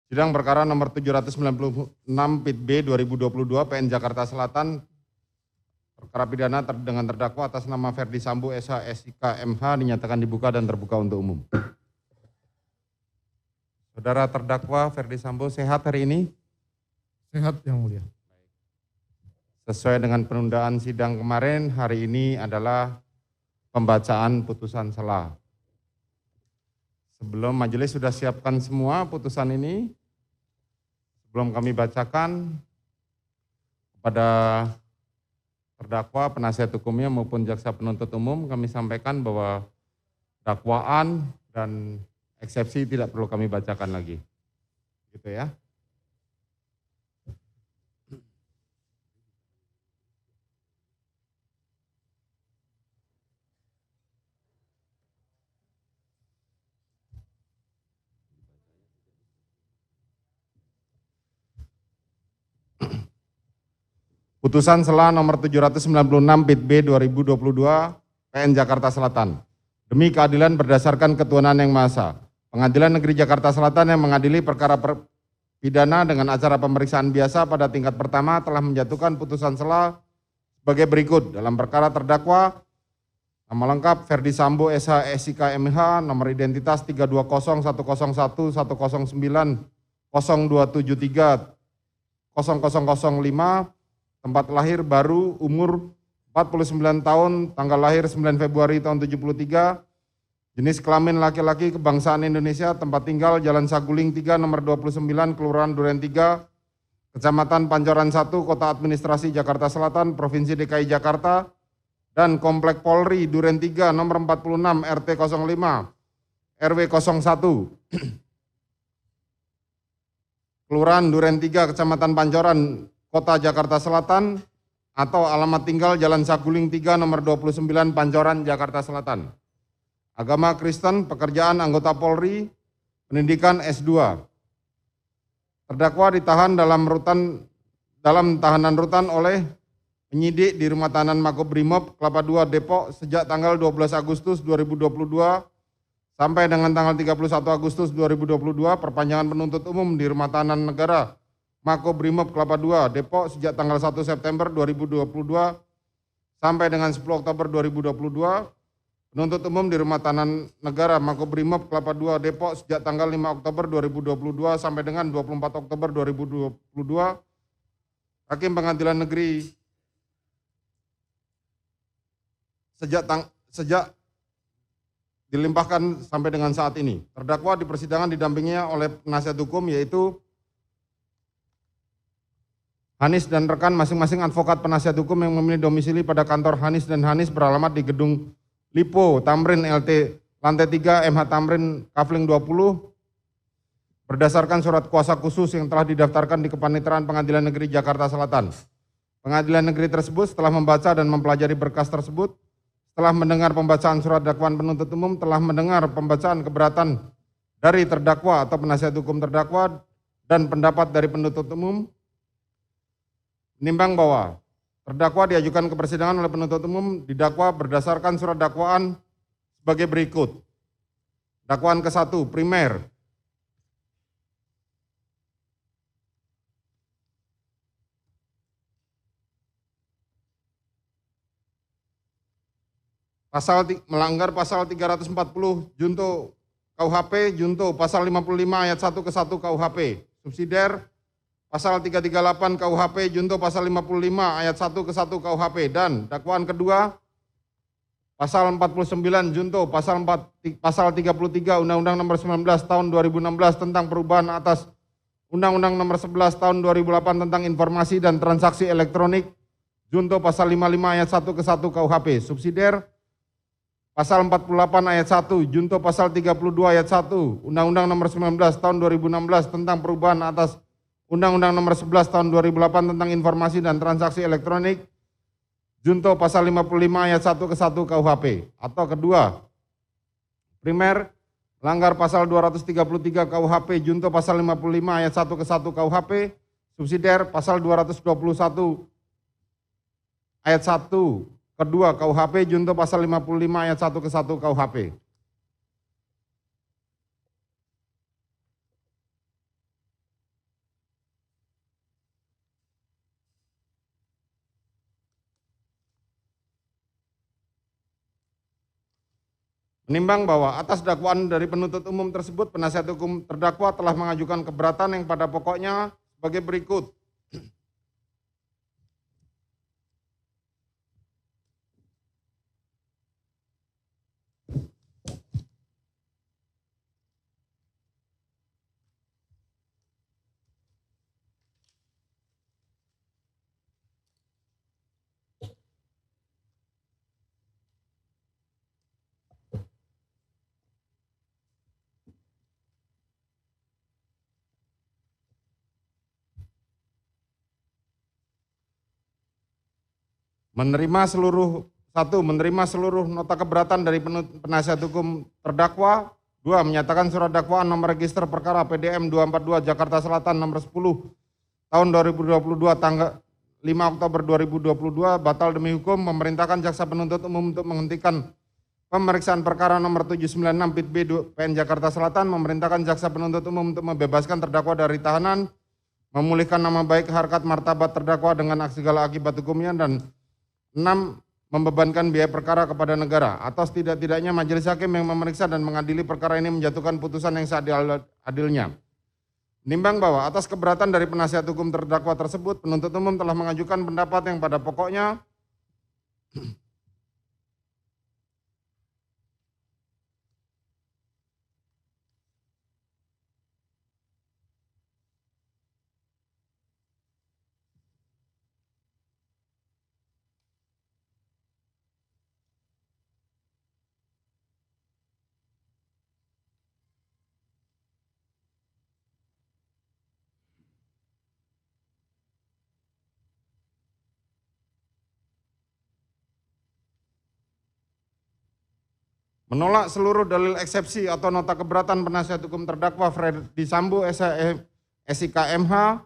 Sidang perkara nomor 796 PIT B 2022 PN Jakarta Selatan, perkara pidana dengan terdakwa atas nama Ferdi Sambo SH SIK MH dinyatakan dibuka dan terbuka untuk umum. Saudara terdakwa Ferdi Sambo sehat hari ini? Sehat Yang Mulia. Sesuai dengan penundaan sidang kemarin, hari ini adalah pembacaan putusan sela. Sebelum majelis sudah siapkan semua putusan ini, sebelum kami bacakan kepada terdakwa, penasihat hukumnya maupun jaksa penuntut umum, kami sampaikan bahwa dakwaan dan eksepsi tidak perlu kami bacakan lagi. Gitu ya. Putusan sela nomor 796 PIT B 2022 PN Jakarta Selatan. Demi keadilan berdasarkan ketuhanan yang Maha Esa, Pengadilan Negeri Jakarta Selatan yang mengadili perkara pidana dengan acara pemeriksaan biasa pada tingkat pertama telah menjatuhkan putusan sela sebagai berikut. Dalam perkara terdakwa, nama lengkap Ferdi Sambo SH SIK MH, nomor identitas 3201011090273 00005, tempat lahir baru, umur 49 tahun, tanggal lahir 9 Februari tahun 73, jenis kelamin laki-laki, kebangsaan Indonesia, tempat tinggal Jalan Saguling 3 nomor 29, Kelurahan Duren 3, Kecamatan Pancoran 1, Kota Administrasi Jakarta Selatan, Provinsi DKI Jakarta, dan Komplek Polri Duren 3 nomor 46 RT 05 RW 01. Kelurahan Duren 3, Kecamatan Pancoran, Kota Jakarta Selatan, atau alamat tinggal Jalan Saguling 3 nomor 29 Pancoran, Jakarta Selatan. Agama Kristen, pekerjaan anggota Polri, pendidikan S2. Terdakwa ditahan dalam tahanan rutan oleh penyidik di Rumah Tahanan Makobrimob Kelapa II Depok sejak tanggal 12 Agustus 2022 sampai dengan tanggal 31 Agustus 2022, perpanjangan penuntut umum di Rumah Tahanan Negara Makobrimob Kelapa II Depok sejak tanggal 1 September 2022 sampai dengan 10 Oktober 2022, penuntut umum di Rumah Tahanan Negara Makobrimob Kelapa II Depok sejak tanggal 5 Oktober 2022 sampai dengan 24 Oktober 2022, Hakim Pengadilan Negeri sejak dilimpahkan sampai dengan saat ini. Terdakwa di persidangan didampinginya oleh penasihat hukum yaitu Hanis dan rekan masing-masing advokat penasihat hukum yang memilih domisili pada kantor Hanis dan Hanis beralamat di Gedung Lipo Tamrin LT Lantai 3 MH Tamrin Kafling 20 berdasarkan surat kuasa khusus yang telah didaftarkan di Kepaniteraan Pengadilan Negeri Jakarta Selatan. Pengadilan Negeri tersebut setelah membaca dan mempelajari berkas tersebut, setelah mendengar pembacaan surat dakwaan penuntut umum, telah mendengar pembacaan keberatan dari terdakwa atau penasihat hukum terdakwa dan pendapat dari penuntut umum, menimbang bahwa terdakwa diajukan ke persidangan oleh penuntut umum didakwa berdasarkan surat dakwaan sebagai berikut. Dakwaan ke-1, primer. Melanggar pasal 340 junto KUHP, junto pasal 55 ayat 1 ke 1 KUHP. Subsidiar pasal 338 KUHP, junto pasal 55 ayat 1 ke 1 KUHP, dan dakwaan kedua pasal 49 junto pasal 33 Undang-Undang Nomor 19 Tahun 2016 tentang perubahan atas Undang-Undang Nomor 11 Tahun 2008 tentang informasi dan transaksi elektronik, junto pasal 55 ayat 1 ke 1 KUHP. Subsidiar pasal 48 ayat 1 junto pasal 32 ayat 1 Undang-Undang Nomor 19 Tahun 2016 tentang perubahan atas Undang-Undang Nomor 11 Tahun 2008 tentang informasi dan transaksi elektronik, junto pasal 55 ayat 1 ke 1 KUHP. Atau kedua, primer, langgar pasal 233 KUHP, junto pasal 55 ayat 1 ke 1 KUHP. Subsidiar pasal 221 ayat 1 kedua KUHP, junto pasal 55 ayat 1 ke 1 KUHP. Menimbang bahwa atas dakwaan dari penuntut umum tersebut, penasihat hukum terdakwa telah mengajukan keberatan yang pada pokoknya sebagai berikut. Menerima seluruh nota keberatan dari penasihat hukum terdakwa. 2. Menyatakan surat dakwaan nomor register perkara PDM 242 Jakarta Selatan nomor 10 tahun 2022 tanggal 5 Oktober 2022 batal demi hukum, memerintahkan jaksa penuntut umum untuk menghentikan pemeriksaan perkara nomor 796 Pit B PN Jakarta Selatan, memerintahkan jaksa penuntut umum untuk membebaskan terdakwa dari tahanan, memulihkan nama baik harkat martabat terdakwa dengan segala akibat hukumnya, dan 6. Membebankan biaya perkara kepada negara. Atas tidak-tidaknya majelis hakim yang memeriksa dan mengadili perkara ini menjatuhkan putusan yang seadil-adilnya. Menimbang bahwa atas keberatan dari penasihat hukum terdakwa tersebut, penuntut umum telah mengajukan pendapat yang pada pokoknya menolak seluruh dalil eksepsi atau nota keberatan penasihat hukum terdakwa Ferdi Sambo SIK MH.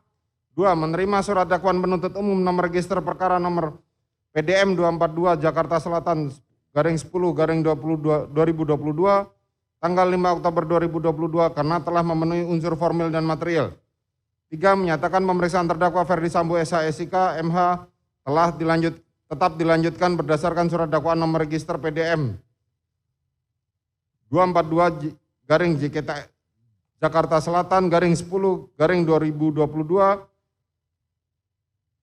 2. Menerima surat dakwaan penuntut umum nomor register perkara nomor PDM 242 Jakarta Selatan /10/2022 tanggal 5 Oktober 2022 karena telah memenuhi unsur formil dan material. 3. Menyatakan pemeriksaan terdakwa Ferdi Sambo SIK MH telah tetap dilanjutkan berdasarkan surat dakwaan nomor register PDM 242 JKT Jakarta Selatan /10/2022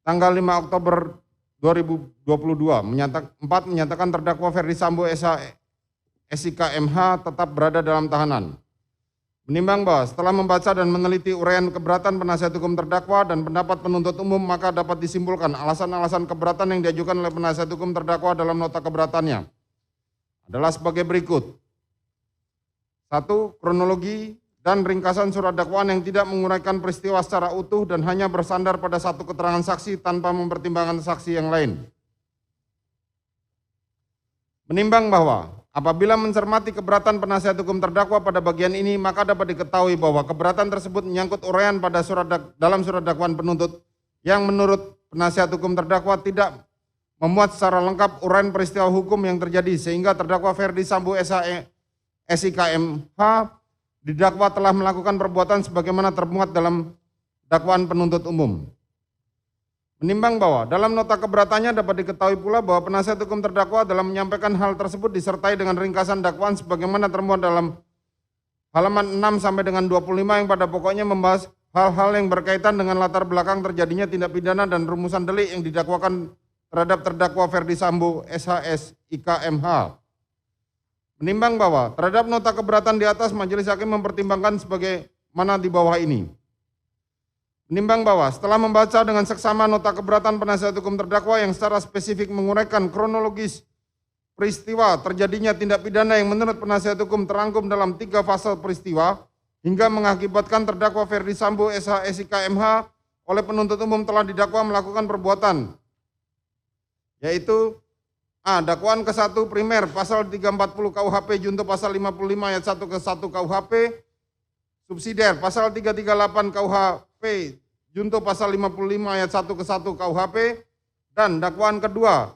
tanggal 5 Oktober 2022. 4. Menyatakan terdakwa Ferdi Sambo SIK MH tetap berada dalam tahanan. Menimbang bahwa setelah membaca dan meneliti uraian keberatan penasihat hukum terdakwa dan pendapat penuntut umum, maka dapat disimpulkan alasan-alasan keberatan yang diajukan oleh penasihat hukum terdakwa dalam nota keberatannya adalah sebagai berikut. 1. Kronologi dan ringkasan surat dakwaan yang tidak menguraikan peristiwa secara utuh dan hanya bersandar pada satu keterangan saksi tanpa mempertimbangkan saksi yang lain. Menimbang bahwa apabila mencermati keberatan penasihat hukum terdakwa pada bagian ini, maka dapat diketahui bahwa keberatan tersebut menyangkut uraian pada dalam surat dakwaan penuntut yang menurut penasihat hukum terdakwa tidak memuat secara lengkap uraian peristiwa hukum yang terjadi, sehingga terdakwa Ferdi Sambo SIK MH didakwa telah melakukan perbuatan sebagaimana termuat dalam dakwaan penuntut umum. Menimbang bahwa dalam nota keberatannya dapat diketahui pula bahwa penasihat hukum terdakwa dalam menyampaikan hal tersebut disertai dengan ringkasan dakwaan sebagaimana termuat dalam halaman 6 sampai dengan 25 yang pada pokoknya membahas hal-hal yang berkaitan dengan latar belakang terjadinya tindak pidana dan rumusan delik yang didakwakan terhadap terdakwa Ferdi Sambo SIK MH. Menimbang bahwa terhadap nota keberatan di atas, majelis hakim mempertimbangkan sebagaimana di bawah ini. Menimbang bahwa setelah membaca dengan seksama nota keberatan penasihat hukum terdakwa yang secara spesifik menguraikan kronologis peristiwa terjadinya tindak pidana yang menurut penasihat hukum terangkum dalam 3 fase peristiwa hingga mengakibatkan terdakwa Ferdi Sambo SIK MH oleh penuntut umum telah didakwa melakukan perbuatan, yaitu A. Dakwaan ke-1 primer pasal 340 KUHP junto pasal 55 ayat 1 ke 1 KUHP, subsidiar pasal 338 KUHP junto pasal 55 ayat 1 ke 1 KUHP, dan dakwaan kedua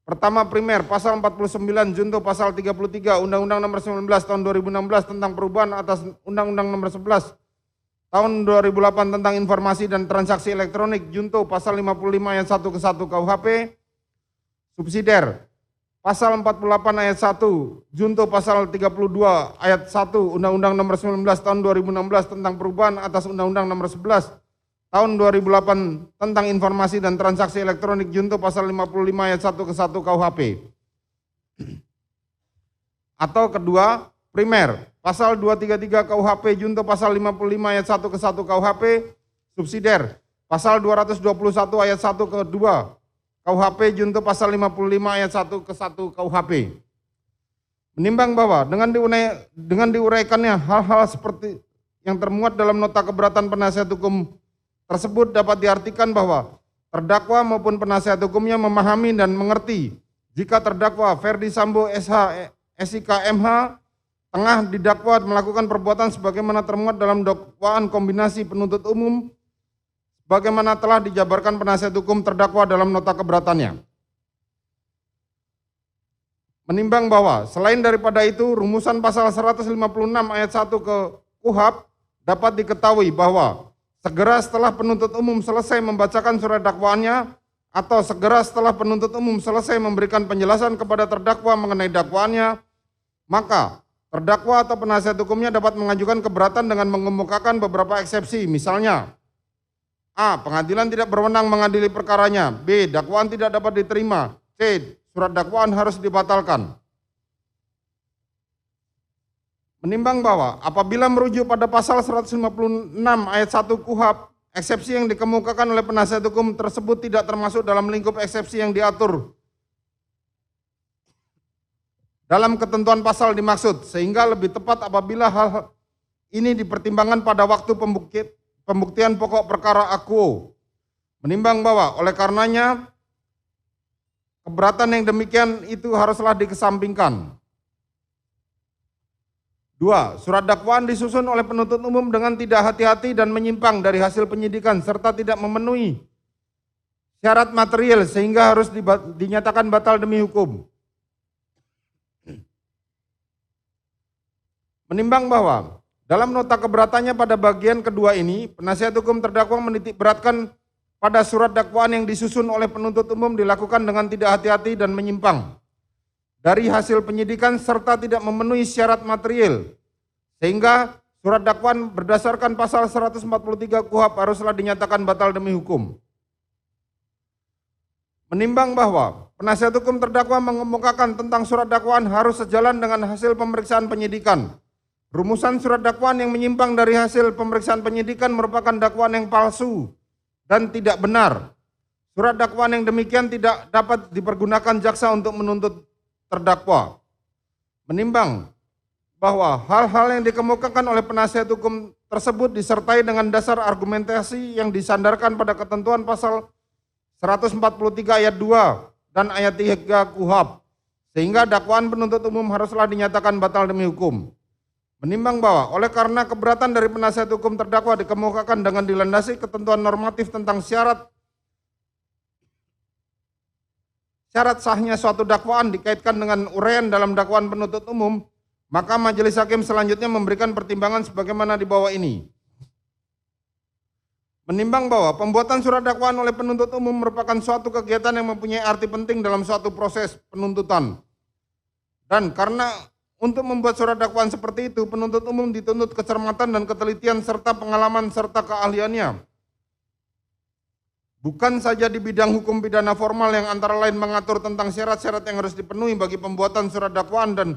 pertama primer pasal 49 junto pasal 33 Undang-Undang Nomor 19 Tahun 2016 tentang perubahan atas Undang-Undang Nomor 11 Tahun 2008 tentang informasi dan transaksi elektronik junto pasal 55 ayat 1 ke 1 KUHP, subsidiar pasal 48 ayat 1, junto pasal 32 ayat 1 Undang-Undang nomor 19 tahun 2016 tentang perubahan atas Undang-Undang nomor 11 tahun 2008 tentang informasi dan transaksi elektronik, junto pasal 55 ayat 1 ke 1 KUHP. Atau kedua, primer, pasal 233 KUHP junto pasal 55 ayat 1 ke 1 KUHP, subsidiar, pasal 221 ayat 1 ke 2 KUHP junto pasal 55 ayat 1 ke 1 KUHP. Menimbang bahwa dengan diuraikannya hal-hal seperti yang termuat dalam nota keberatan penasihat hukum tersebut, dapat diartikan bahwa terdakwa maupun penasihat hukumnya memahami dan mengerti jika terdakwa Ferdi Sambo SH SIK MH tengah didakwa melakukan perbuatan sebagaimana termuat dalam dakwaan kombinasi penuntut umum bagaimana telah dijabarkan penasihat hukum terdakwa dalam nota keberatannya. Menimbang bahwa selain daripada itu, rumusan pasal 156 ayat 1 ke KUHP dapat diketahui bahwa segera setelah penuntut umum selesai membacakan surat dakwaannya atau segera setelah penuntut umum selesai memberikan penjelasan kepada terdakwa mengenai dakwaannya, maka terdakwa atau penasihat hukumnya dapat mengajukan keberatan dengan mengemukakan beberapa eksepsi, misalnya A. Pengadilan tidak berwenang mengadili perkaranya. B. Dakwaan tidak dapat diterima. C. Surat dakwaan harus dibatalkan. Menimbang bahwa apabila merujuk pada pasal 156 ayat 1 KUHP, eksepsi yang dikemukakan oleh penasihat hukum tersebut tidak termasuk dalam lingkup eksepsi yang diatur dalam ketentuan pasal dimaksud, sehingga lebih tepat apabila hal ini dipertimbangkan pada waktu pembuktian pokok perkara akuo. Menimbang bahwa oleh karenanya keberatan yang demikian itu haruslah dikesampingkan. 2. Surat dakwaan disusun oleh penuntut umum dengan tidak hati-hati dan menyimpang dari hasil penyidikan serta tidak memenuhi syarat material sehingga harus dinyatakan batal demi hukum. Menimbang bahwa dalam nota keberatannya pada bagian kedua ini, penasihat hukum terdakwa menitik beratkan pada surat dakwaan yang disusun oleh penuntut umum dilakukan dengan tidak hati-hati dan menyimpang dari hasil penyidikan serta tidak memenuhi syarat material, sehingga surat dakwaan berdasarkan pasal 143 KUHP haruslah dinyatakan batal demi hukum. Menimbang bahwa penasihat hukum terdakwa mengemukakan tentang surat dakwaan harus sejalan dengan hasil pemeriksaan penyidikan, rumusan surat dakwaan yang menyimpang dari hasil pemeriksaan penyidikan merupakan dakwaan yang palsu dan tidak benar. Surat dakwaan yang demikian tidak dapat dipergunakan jaksa untuk menuntut terdakwa. Menimbang bahwa hal-hal yang dikemukakan oleh penasihat hukum tersebut disertai dengan dasar argumentasi yang disandarkan pada ketentuan pasal 143 ayat 2 dan ayat 3 KUHP, sehingga dakwaan penuntut umum haruslah dinyatakan batal demi hukum. Menimbang bahwa oleh karena keberatan dari penasihat hukum terdakwa dikemukakan dengan dilandasi ketentuan normatif tentang syarat sahnya suatu dakwaan dikaitkan dengan uraian dalam dakwaan penuntut umum, maka majelis hakim selanjutnya memberikan pertimbangan sebagaimana di bawah ini. Menimbang bahwa pembuatan surat dakwaan oleh penuntut umum merupakan suatu kegiatan yang mempunyai arti penting dalam suatu proses penuntutan, dan karena untuk membuat surat dakwaan seperti itu, penuntut umum dituntut kecermatan dan ketelitian serta pengalaman serta keahliannya. Bukan saja di bidang hukum pidana formal yang antara lain mengatur tentang syarat-syarat yang harus dipenuhi bagi pembuatan surat dakwaan dan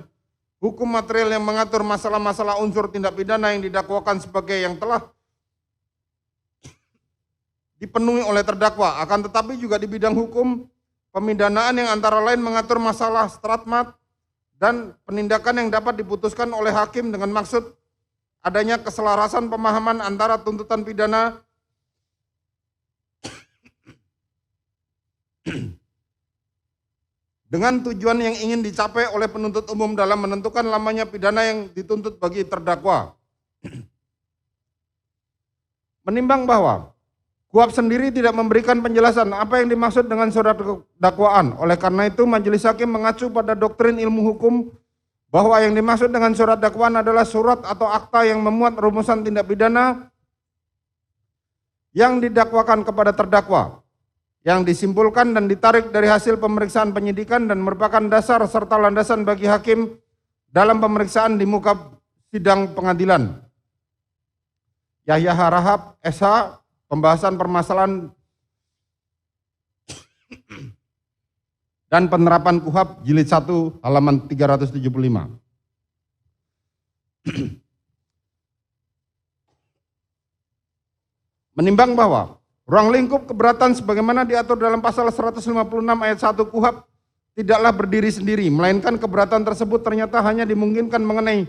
hukum material yang mengatur masalah-masalah unsur tindak pidana yang didakwakan sebagai yang telah dipenuhi oleh terdakwa, akan tetapi juga di bidang hukum pemidanaan yang antara lain mengatur masalah stratmat dan penindakan yang dapat diputuskan oleh hakim dengan maksud adanya keselarasan pemahaman antara tuntutan pidana dengan tujuan yang ingin dicapai oleh penuntut umum dalam menentukan lamanya pidana yang dituntut bagi terdakwa. Menimbang bahwa KUHP sendiri tidak memberikan penjelasan apa yang dimaksud dengan surat dakwaan. Oleh karena itu, majelis hakim mengacu pada doktrin ilmu hukum bahwa yang dimaksud dengan surat dakwaan adalah surat atau akta yang memuat rumusan tindak pidana yang didakwakan kepada terdakwa. yang disimpulkan dan ditarik dari hasil pemeriksaan penyidikan dan merupakan dasar serta landasan bagi hakim dalam pemeriksaan di muka sidang pengadilan. Yahya Harahap, SH, pembahasan permasalahan dan penerapan KUHP jilid 1 halaman 375. Menimbang bahwa ruang lingkup keberatan sebagaimana diatur dalam pasal 156 ayat 1 KUHP tidaklah berdiri sendiri, melainkan keberatan tersebut ternyata hanya dimungkinkan mengenai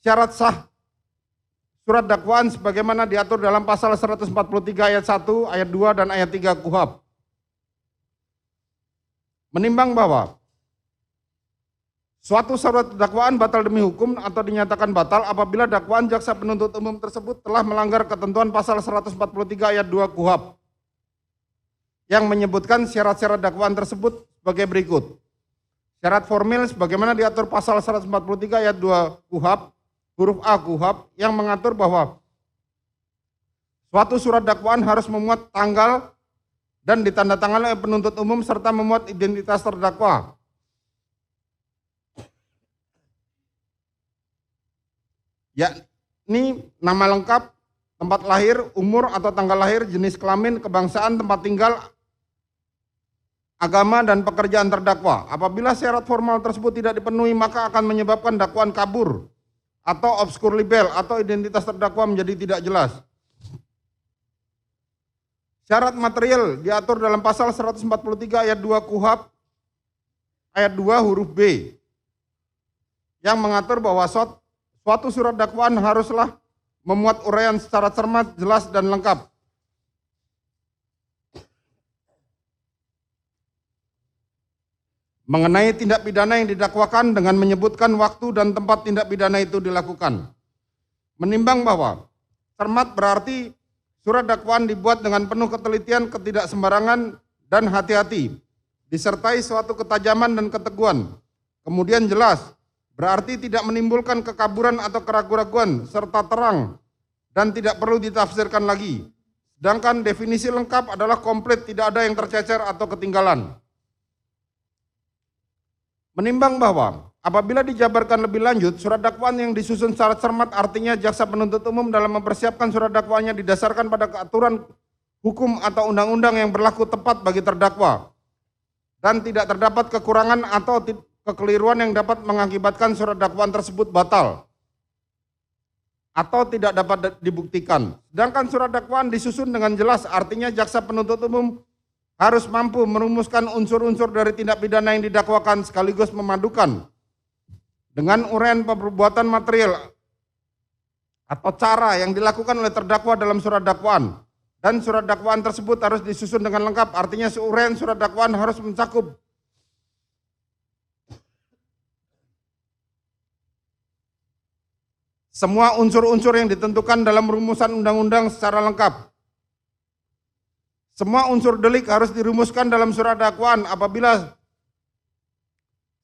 syarat sah surat dakwaan sebagaimana diatur dalam pasal 143 ayat 1, ayat 2, dan ayat 3 KUHP. Menimbang bahwa suatu surat dakwaan batal demi hukum atau dinyatakan batal apabila dakwaan jaksa penuntut umum tersebut telah melanggar ketentuan pasal 143 ayat 2 KUHP yang menyebutkan syarat-syarat dakwaan tersebut sebagai berikut. Syarat formil sebagaimana diatur pasal 143 ayat 2 KUHP, huruf A KUHP, yang mengatur bahwa suatu surat dakwaan harus memuat tanggal dan ditandatangani oleh penuntut umum serta memuat identitas terdakwa. Yakni nama lengkap, tempat lahir, umur atau tanggal lahir, jenis kelamin, kebangsaan, tempat tinggal, agama, dan pekerjaan terdakwa. Apabila syarat formal tersebut tidak dipenuhi, maka akan menyebabkan dakwaan kabur atau obskur libel atau identitas terdakwa menjadi tidak jelas. Syarat material diatur dalam pasal 143 ayat 2 KUHP ayat 2 huruf B yang mengatur bahwa suatu surat dakwaan haruslah memuat uraian secara cermat, jelas, dan lengkap. Mengenai tindak pidana yang didakwakan dengan menyebutkan waktu dan tempat tindak pidana itu dilakukan. Menimbang bahwa cermat berarti surat dakwaan dibuat dengan penuh ketelitian, ketidaksembarangan, dan hati-hati, disertai suatu ketajaman dan keteguhan. Kemudian jelas, berarti tidak menimbulkan kekaburan atau keraguan-raguan, serta terang, dan tidak perlu ditafsirkan lagi. Sedangkan definisi lengkap adalah komplit, tidak ada yang tercecer atau ketinggalan. Menimbang bahwa apabila dijabarkan lebih lanjut, surat dakwaan yang disusun secara cermat artinya jaksa penuntut umum dalam mempersiapkan surat dakwaannya didasarkan pada keaturan hukum atau undang-undang yang berlaku tepat bagi terdakwa dan tidak terdapat kekurangan atau kekeliruan yang dapat mengakibatkan surat dakwaan tersebut batal atau tidak dapat dibuktikan. Sedangkan surat dakwaan disusun dengan jelas artinya jaksa penuntut umum harus mampu merumuskan unsur-unsur dari tindak pidana yang didakwakan sekaligus memadukan dengan uraian perbuatan material atau cara yang dilakukan oleh terdakwa dalam surat dakwaan. Dan surat dakwaan tersebut harus disusun dengan lengkap, artinya uraian surat dakwaan harus mencakup semua unsur-unsur yang ditentukan dalam rumusan undang-undang secara lengkap. Semua unsur delik harus dirumuskan dalam surat dakwaan. Apabila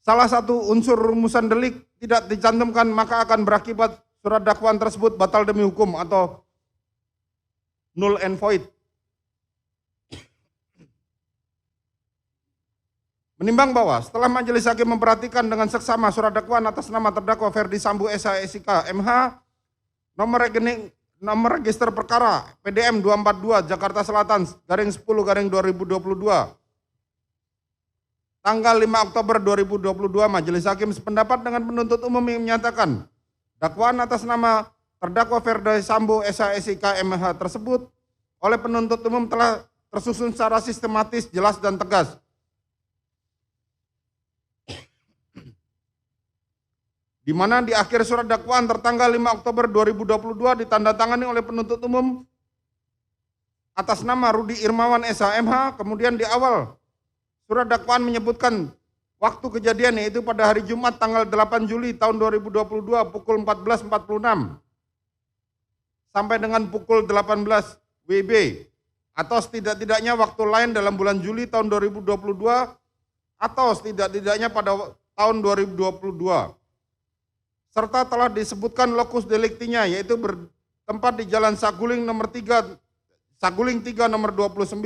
salah satu unsur rumusan delik tidak dicantumkan, maka akan berakibat surat dakwaan tersebut batal demi hukum atau null and void. Menimbang bahwa setelah majelis hakim memperhatikan dengan seksama surat dakwaan atas nama terdakwa Ferdi Sambo SH SIK MH, nomor register perkara PDM 242 Jakarta Selatan /10/2022 tanggal 5 Oktober 2022, majelis hakim sependapat dengan penuntut umum yang menyatakan dakwaan atas nama terdakwa Ferdi Sambo SH SIK MH tersebut oleh penuntut umum telah tersusun secara sistematis, jelas, dan tegas. Di mana di akhir surat dakwaan tertanggal 5 Oktober 2022 ditandatangani oleh penuntut umum atas nama Rudi Irmawan SH/MH. Kemudian di awal surat dakwaan menyebutkan waktu kejadian, yaitu pada hari Jumat tanggal 8 Juli tahun 2022 pukul 14.46 sampai dengan pukul 18 WIB, atau setidak-tidaknya waktu lain dalam bulan Juli tahun 2022 atau setidak-tidaknya pada tahun 2022. Serta telah disebutkan lokus deliktinya, yaitu bertempat di Jalan Saguling nomor 3 Saguling 3 nomor 29,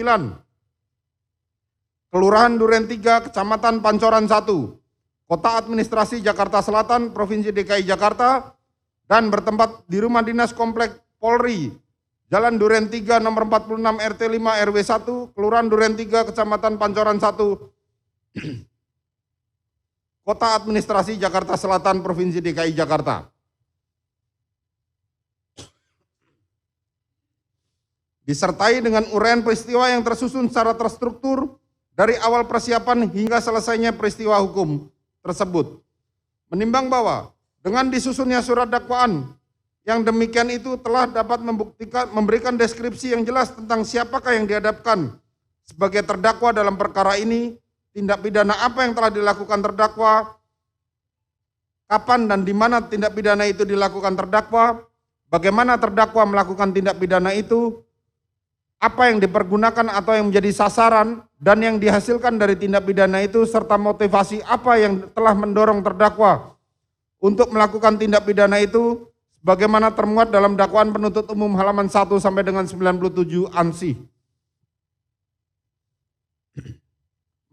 Kelurahan Duren 3, Kecamatan Pancoran 1, Kota Administrasi Jakarta Selatan, Provinsi DKI Jakarta, dan bertempat di Rumah Dinas Komplek Polri, Jalan Duren 3 nomor 46 RT 5 RW 1, Kelurahan Duren 3, Kecamatan Pancoran 1, Kota Administrasi Jakarta Selatan, Provinsi DKI Jakarta. Disertai dengan uraian peristiwa yang tersusun secara terstruktur dari awal persiapan hingga selesainya peristiwa hukum tersebut. Menimbang bahwa dengan disusunnya surat dakwaan yang demikian itu telah dapat memberikan deskripsi yang jelas tentang siapakah yang dihadapkan sebagai terdakwa dalam perkara ini, tindak pidana apa yang telah dilakukan terdakwa, kapan dan di mana tindak pidana itu dilakukan terdakwa, bagaimana terdakwa melakukan tindak pidana itu, apa yang dipergunakan atau yang menjadi sasaran dan yang dihasilkan dari tindak pidana itu, serta motivasi apa yang telah mendorong terdakwa untuk melakukan tindak pidana itu, bagaimana termuat dalam dakwaan penuntut umum halaman 1 sampai dengan 97 ANSI.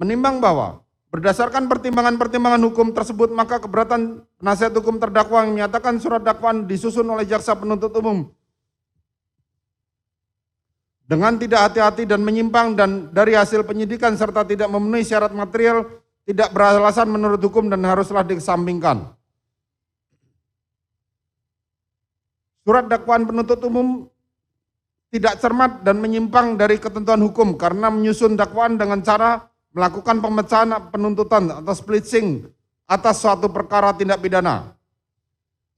Menimbang bahwa berdasarkan pertimbangan-pertimbangan hukum tersebut, maka keberatan penasihat hukum terdakwa yang menyatakan surat dakwaan disusun oleh jaksa penuntut umum dengan tidak hati-hati dan menyimpang dan dari hasil penyidikan serta tidak memenuhi syarat material, tidak beralasan menurut hukum dan haruslah dikesampingkan. Surat dakwaan penuntut umum tidak cermat dan menyimpang dari ketentuan hukum karena menyusun dakwaan dengan cara melakukan pemecahan penuntutan atau splitting atas suatu perkara tindak pidana.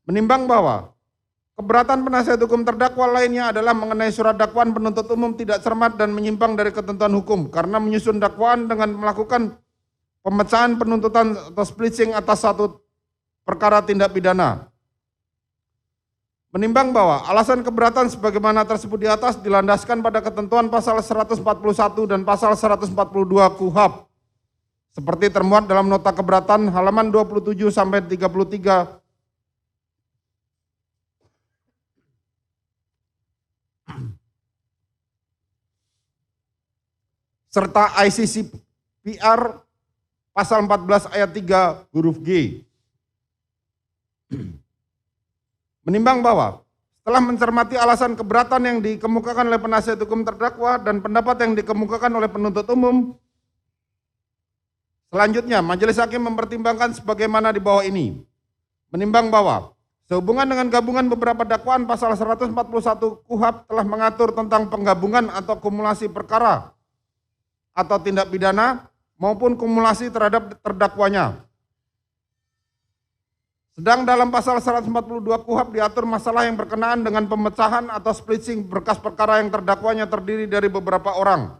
Menimbang bahwa keberatan penasihat hukum terdakwa lainnya adalah mengenai surat dakwaan penuntut umum tidak cermat dan menyimpang dari ketentuan hukum karena menyusun dakwaan dengan melakukan pemecahan penuntutan atau splitting atas suatu perkara tindak pidana. Menimbang bahwa alasan keberatan sebagaimana tersebut di atas dilandaskan pada ketentuan pasal 141 dan pasal 142 KUHP seperti termuat dalam nota keberatan halaman 27 sampai 33 serta ICCPR pasal 14 ayat 3 huruf G. Menimbang bahwa setelah mencermati alasan keberatan yang dikemukakan oleh penasihat hukum terdakwa dan pendapat yang dikemukakan oleh penuntut umum, selanjutnya majelis hakim mempertimbangkan sebagaimana di bawah ini. Menimbang bahwa sehubungan dengan gabungan beberapa dakwaan pasal 141 KUHP telah mengatur tentang penggabungan atau kumulasi perkara atau tindak pidana maupun kumulasi terhadap terdakwanya. Sedang dalam pasal 142 KUHP diatur masalah yang berkenaan dengan pemecahan atau splitting berkas perkara yang terdakwanya terdiri dari beberapa orang,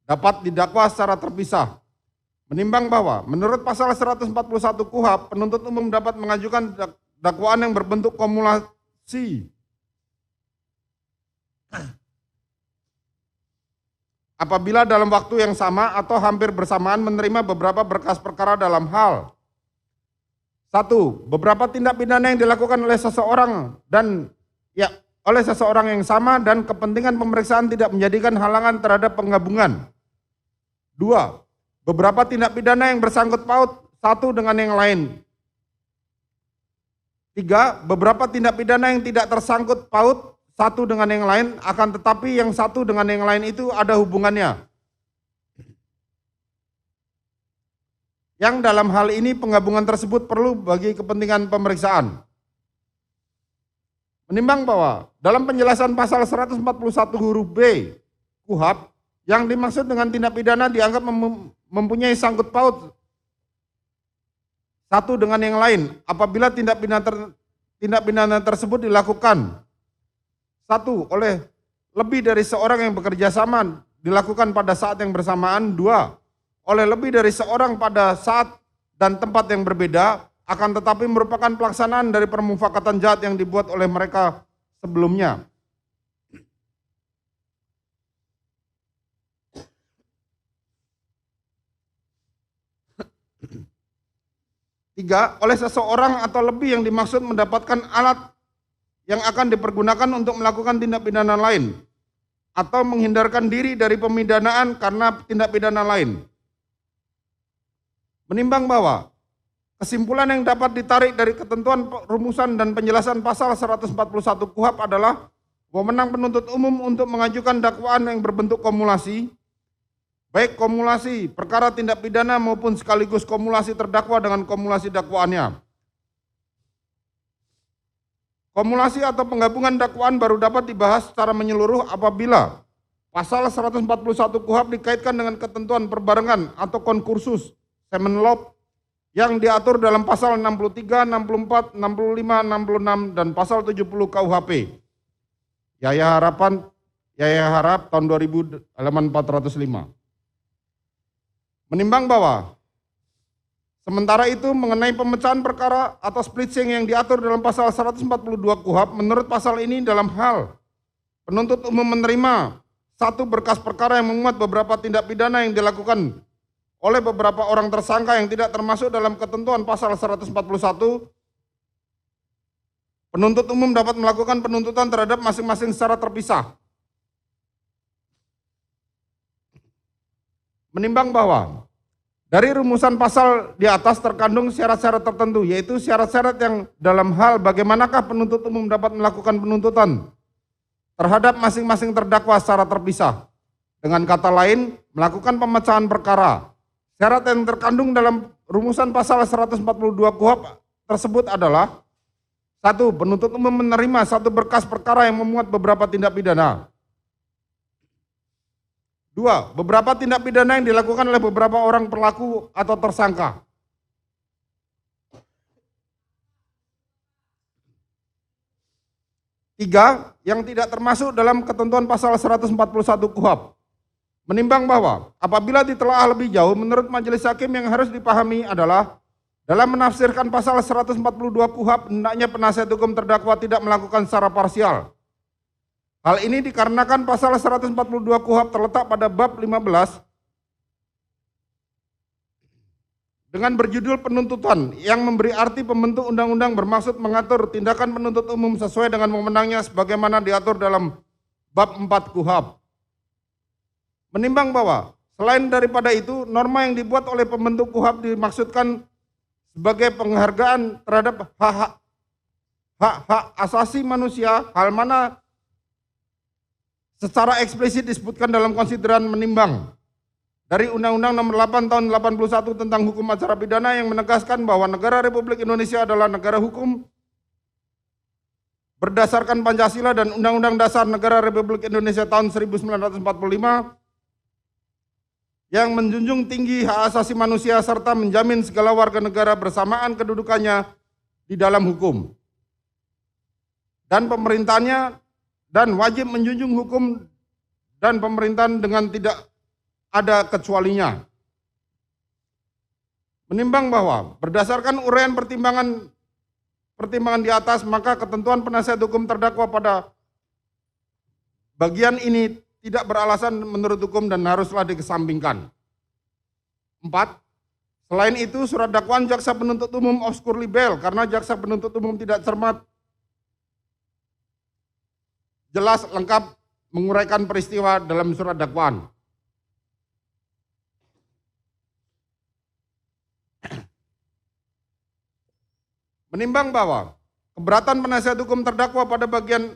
dapat didakwa secara terpisah. Menimbang bahwa menurut pasal 141 KUHP, penuntut umum dapat mengajukan dakwaan yang berbentuk kumulasi apabila dalam waktu yang sama atau hampir bersamaan menerima beberapa berkas perkara dalam hal: 1. Beberapa tindak pidana yang dilakukan oleh seseorang oleh seseorang yang sama dan kepentingan pemeriksaan tidak menjadikan halangan terhadap penggabungan. 2. Beberapa tindak pidana yang bersangkut paut satu dengan yang lain. 3. Beberapa tindak pidana yang tidak tersangkut paut satu dengan yang lain, akan tetapi yang satu dengan yang lain itu ada hubungannya. Yang dalam hal ini penggabungan tersebut perlu bagi kepentingan pemeriksaan. Menimbang bahwa dalam penjelasan pasal 141 huruf B KUHP, yang dimaksud dengan tindak pidana dianggap mempunyai sangkut paut satu dengan yang lain apabila tindak pidana tersebut dilakukan: 1. Oleh lebih dari seorang yang bekerja sama dilakukan pada saat yang bersamaan. 2. Oleh lebih dari seorang pada saat dan tempat yang berbeda, akan tetapi merupakan pelaksanaan dari permufakatan jahat yang dibuat oleh mereka sebelumnya. 3. Oleh seseorang atau lebih yang dimaksud mendapatkan alat yang akan dipergunakan untuk melakukan tindak pidana lain. atau menghindarkan diri dari pemidanaan karena tindak pidana lain. Menimbang bahwa kesimpulan yang dapat ditarik dari ketentuan rumusan dan penjelasan pasal 141 KUHP adalah wewenang penuntut umum untuk mengajukan dakwaan yang berbentuk kumulasi, baik kumulasi perkara tindak pidana maupun sekaligus kumulasi terdakwa dengan kumulasi dakwaannya. Kumulasi atau penggabungan dakwaan baru dapat dibahas secara menyeluruh apabila pasal 141 KUHP dikaitkan dengan ketentuan perbarengan atau konkursus semen law yang diatur dalam pasal 63, 64, 65, 66, dan pasal 70 KUHP. Yaya Harap tahun 2000 halaman 405. Menimbang bahwa sementara itu mengenai pemecahan perkara atau splitsing yang diatur dalam pasal 142 KUHP, menurut pasal ini dalam hal penuntut umum menerima satu berkas perkara yang memuat beberapa tindak pidana yang dilakukan oleh beberapa orang tersangka yang tidak termasuk dalam ketentuan pasal 141, penuntut umum dapat melakukan penuntutan terhadap masing-masing secara terpisah. Menimbang bahwa dari rumusan pasal di atas terkandung syarat-syarat tertentu, yaitu syarat-syarat yang dalam hal bagaimanakah penuntut umum dapat melakukan penuntutan terhadap masing-masing terdakwa secara terpisah. Dengan kata lain, melakukan pemecahan perkara. Syarat yang terkandung dalam rumusan pasal 142 KUHP tersebut adalah: 1. Penuntut umum menerima satu berkas perkara yang memuat beberapa tindak pidana. 2. Beberapa tindak pidana yang dilakukan oleh beberapa orang pelaku atau tersangka. 3. Yang tidak termasuk dalam ketentuan pasal 141 KUHP. Menimbang bahwa apabila ditelaah lebih jauh, menurut majelis hakim yang harus dipahami adalah dalam menafsirkan pasal 142 KUHP, hendaknya penasihat hukum terdakwa tidak melakukan secara parsial. Hal ini dikarenakan pasal 142 KUHP terletak pada bab 15 dengan berjudul penuntutan yang memberi arti pembentuk undang-undang bermaksud mengatur tindakan penuntut umum sesuai dengan wewenangnya sebagaimana diatur dalam bab 4 KUHP. Menimbang bahwa selain daripada itu, norma yang dibuat oleh pembentuk KUHP dimaksudkan sebagai penghargaan terhadap hak-hak asasi manusia, hal mana secara eksplisit disebutkan dalam konsideran menimbang dari Undang-Undang Nomor 8 Tahun 81 tentang Hukum Acara Pidana yang menegaskan bahwa negara Republik Indonesia adalah negara hukum berdasarkan Pancasila dan Undang-Undang Dasar Negara Republik Indonesia tahun 1945 yang menjunjung tinggi hak asasi manusia serta menjamin segala warga negara bersamaan kedudukannya di dalam hukum. Dan pemerintahnya dan wajib menjunjung hukum dan pemerintahan dengan tidak ada kecualinya. Menimbang bahwa berdasarkan uraian pertimbangan di atas, maka ketentuan penasihat hukum terdakwa pada bagian ini tidak beralasan menurut hukum dan haruslah dikesampingkan. 4. Selain itu, surat dakwaan jaksa penuntut umum obskur libel karena jaksa penuntut umum tidak cermat, jelas, lengkap menguraikan peristiwa dalam surat dakwaan. Menimbang bahwa keberatan penasihat hukum terdakwa pada bagian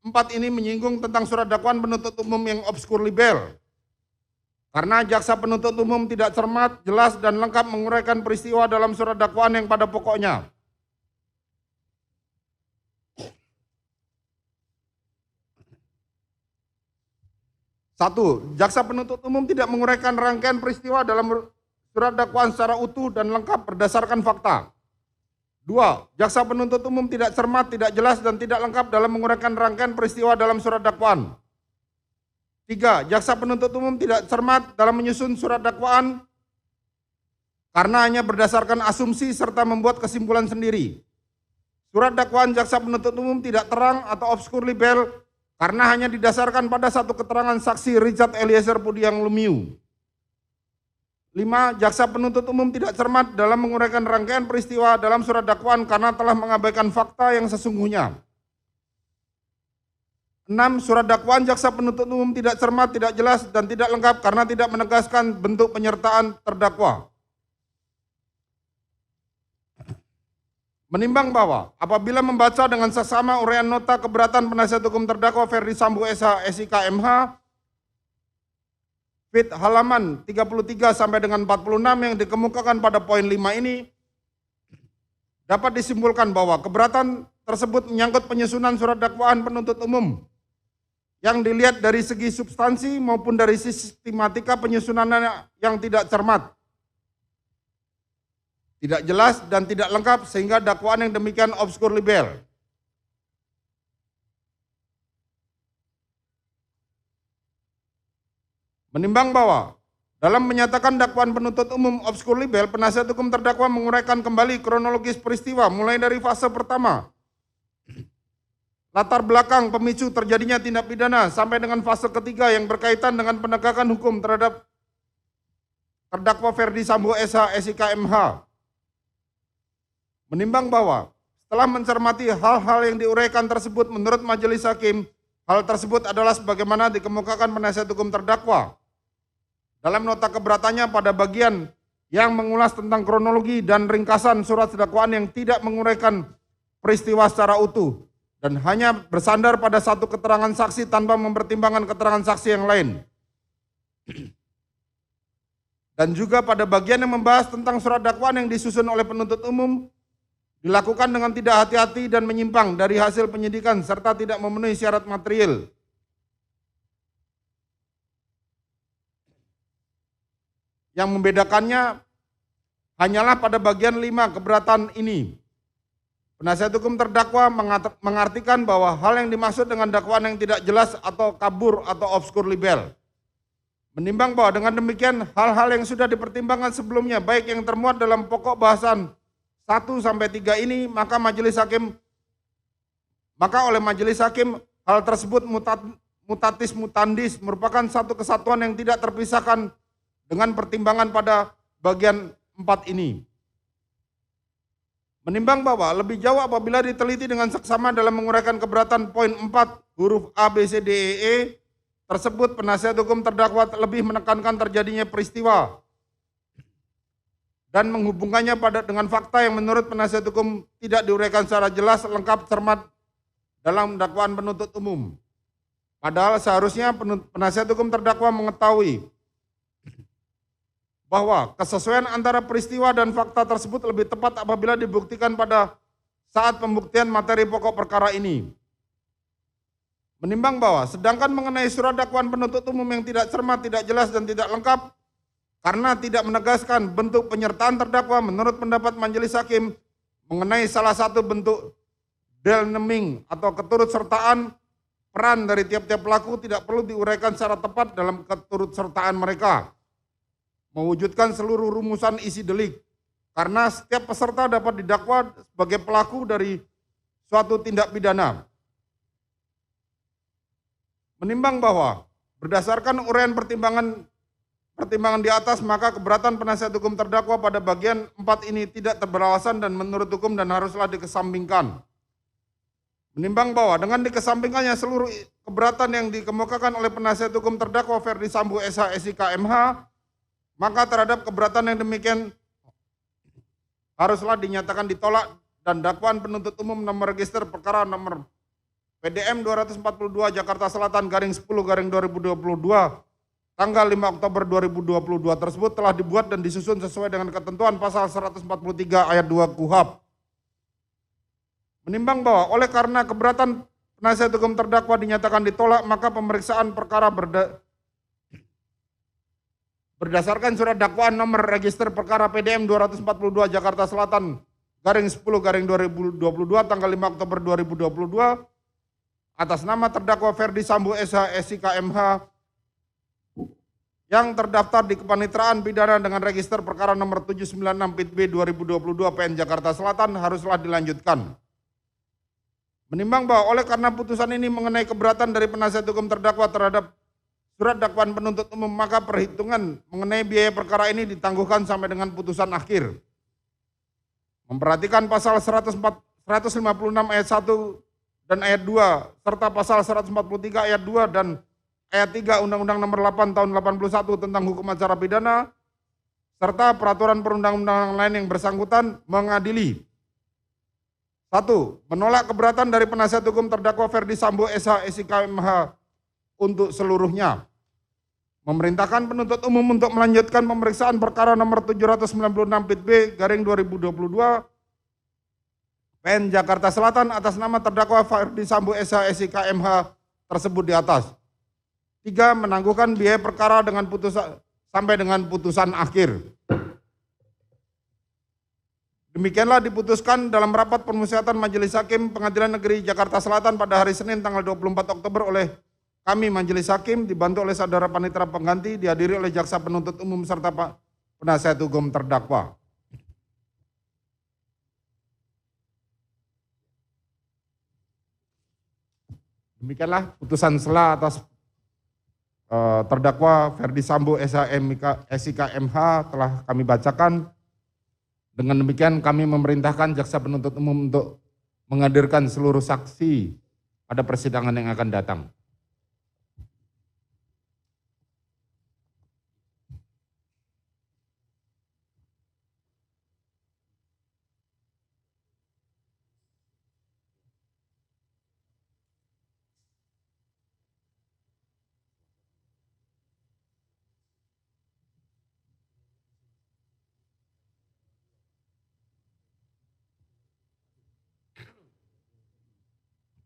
4 ini menyinggung tentang surat dakwaan penuntut umum yang obskur libel. Karena jaksa penuntut umum tidak cermat, jelas, dan lengkap menguraikan peristiwa dalam surat dakwaan yang pada pokoknya. Satu, jaksa penuntut umum tidak menguraikan rangkaian peristiwa dalam surat dakwaan secara utuh dan lengkap berdasarkan fakta. 2. Jaksa penuntut umum tidak cermat, tidak jelas, dan tidak lengkap dalam menguraikan rangkaian peristiwa dalam surat dakwaan. 3. Jaksa penuntut umum tidak cermat dalam menyusun surat dakwaan karena hanya berdasarkan asumsi serta membuat kesimpulan sendiri. Surat dakwaan jaksa penuntut umum tidak terang atau obskur libel karena hanya didasarkan pada satu keterangan saksi Richard Eliezer Pudiang Lumiu. 5. Jaksa penuntut umum tidak cermat dalam menguraikan rangkaian peristiwa dalam surat dakwaan karena telah mengabaikan fakta yang sesungguhnya. 6. Surat dakwaan jaksa penuntut umum tidak cermat, tidak jelas, dan tidak lengkap karena tidak menegaskan bentuk penyertaan terdakwa. Menimbang bahwa apabila membaca dengan seksama uraian nota keberatan penasihat hukum terdakwa Ferdi Sambo SH SIK MH fit halaman 33 sampai dengan 46 yang dikemukakan pada poin 5 ini, dapat disimpulkan bahwa keberatan tersebut menyangkut penyusunan surat dakwaan penuntut umum yang dilihat dari segi substansi maupun dari sistematika penyusunannya yang tidak cermat, tidak jelas, dan tidak lengkap sehingga dakwaan yang demikian obskur libel. Menimbang bahwa dalam menyatakan dakwaan penuntut umum obskur libel, penasihat hukum terdakwa menguraikan kembali kronologis peristiwa mulai dari fase pertama, latar belakang pemicu terjadinya tindak pidana, sampai dengan fase ketiga yang berkaitan dengan penegakan hukum terhadap terdakwa Ferdi Sambo SH SIK MH. Menimbang bahwa setelah mencermati hal-hal yang diuraikan tersebut, menurut majelis hakim, hal tersebut adalah sebagaimana dikemukakan penasihat hukum terdakwa dalam nota keberatannya pada bagian yang mengulas tentang kronologi dan ringkasan surat dakwaan yang tidak menguraikan peristiwa secara utuh dan hanya bersandar pada satu keterangan saksi tanpa mempertimbangkan keterangan saksi yang lain. Dan juga pada bagian yang membahas tentang surat dakwaan yang disusun oleh penuntut umum dilakukan dengan tidak hati-hati dan menyimpang dari hasil penyidikan serta tidak memenuhi syarat material. Yang membedakannya hanyalah pada bagian 5 keberatan ini. Penasihat hukum terdakwa mengartikan bahwa hal yang dimaksud dengan dakwaan yang tidak jelas atau kabur atau obskur libel. Menimbang bahwa dengan demikian hal-hal yang sudah dipertimbangkan sebelumnya, baik yang termuat dalam pokok bahasan 1 sampai 3 ini, maka oleh majelis hakim hal tersebut mutatis mutandis merupakan satu kesatuan yang tidak terpisahkan dengan pertimbangan pada bagian 4 ini. Menimbang bahwa lebih jauh apabila diteliti dengan seksama dalam menguraikan keberatan poin 4 huruf A, B, C, D, E tersebut, penasihat hukum terdakwa lebih menekankan terjadinya peristiwa dan menghubungkannya dengan fakta yang menurut penasihat hukum tidak diuraikan secara jelas, lengkap, cermat dalam dakwaan penuntut umum. Padahal seharusnya penasihat hukum terdakwa mengetahui bahwa kesesuaian antara peristiwa dan fakta tersebut lebih tepat apabila dibuktikan pada saat pembuktian materi pokok perkara ini. Menimbang bahwa sedangkan mengenai surat dakwaan penuntut umum yang tidak cermat, tidak jelas, dan tidak lengkap karena tidak menegaskan bentuk penyertaan terdakwa, menurut pendapat majelis hakim mengenai salah satu bentuk delneming atau keturutsertaan peran dari tiap-tiap pelaku tidak perlu diuraikan secara tepat dalam keturutsertaan mereka mewujudkan seluruh rumusan isi delik, karena setiap peserta dapat didakwa sebagai pelaku dari suatu tindak pidana. Menimbang bahwa berdasarkan uraian pertimbangan di atas, maka keberatan penasihat hukum terdakwa pada bagian 4 ini tidak beralasan dan menurut hukum dan haruslah dikesampingkan. Menimbang bahwa dengan dikesampingkannya seluruh keberatan yang dikemukakan oleh penasihat hukum terdakwa Ferdi Sambo SH SIK MH, maka terhadap keberatan yang demikian haruslah dinyatakan ditolak dan dakwaan penuntut umum nomor register perkara nomor PDM 242 Jakarta Selatan _10/2022 tanggal 5 Oktober 2022 tersebut telah dibuat dan disusun sesuai dengan ketentuan pasal 143 ayat 2 KUHP. Menimbang bahwa oleh karena keberatan penasihat hukum terdakwa dinyatakan ditolak, maka pemeriksaan perkara berdasarkan surat dakwaan nomor register perkara PDM 242 Jakarta Selatan _10/2022 tanggal 5 Oktober 2022 atas nama terdakwa Ferdi Sambo SH SIK MH yang terdaftar di Kepanitraan Pidana dengan register perkara nomor 796 Pit B 2022 PN Jakarta Selatan haruslah dilanjutkan. Menimbang bahwa oleh karena putusan ini mengenai keberatan dari penasihat hukum terdakwa terhadap surat dakwaan penuntut umum, maka perhitungan mengenai biaya perkara ini ditangguhkan sampai dengan putusan akhir. Memperhatikan pasal 156 ayat 1 dan ayat 2 serta pasal 143 ayat 2 dan ayat 3 Undang-Undang Nomor 8 Tahun 81 tentang Hukum Acara Pidana serta peraturan perundang-undangan lain yang bersangkutan mengadili. 1. Menolak keberatan dari penasihat hukum terdakwa Ferdi Sambo SH SIK MH untuk seluruhnya. Memerintahkan penuntut umum untuk melanjutkan pemeriksaan perkara nomor 796 Pit B garing 2022 PN Jakarta Selatan atas nama terdakwa Ferdi Sambo SH SIK MH tersebut di atas. 3. Menangguhkan biaya perkara dengan putusan sampai dengan putusan akhir. Demikianlah diputuskan dalam rapat permusyawaratan Majelis Hakim Pengadilan Negeri Jakarta Selatan pada hari Senin tanggal 24 Oktober oleh kami Majelis Hakim dibantu oleh saudara panitera pengganti dihadiri oleh jaksa penuntut umum serta penasihat hukum terdakwa. Demikianlah putusan sela atas terdakwa Ferdi Sambo SIK MH telah kami bacakan. Dengan demikian kami memerintahkan jaksa penuntut umum untuk menghadirkan seluruh saksi pada persidangan yang akan datang.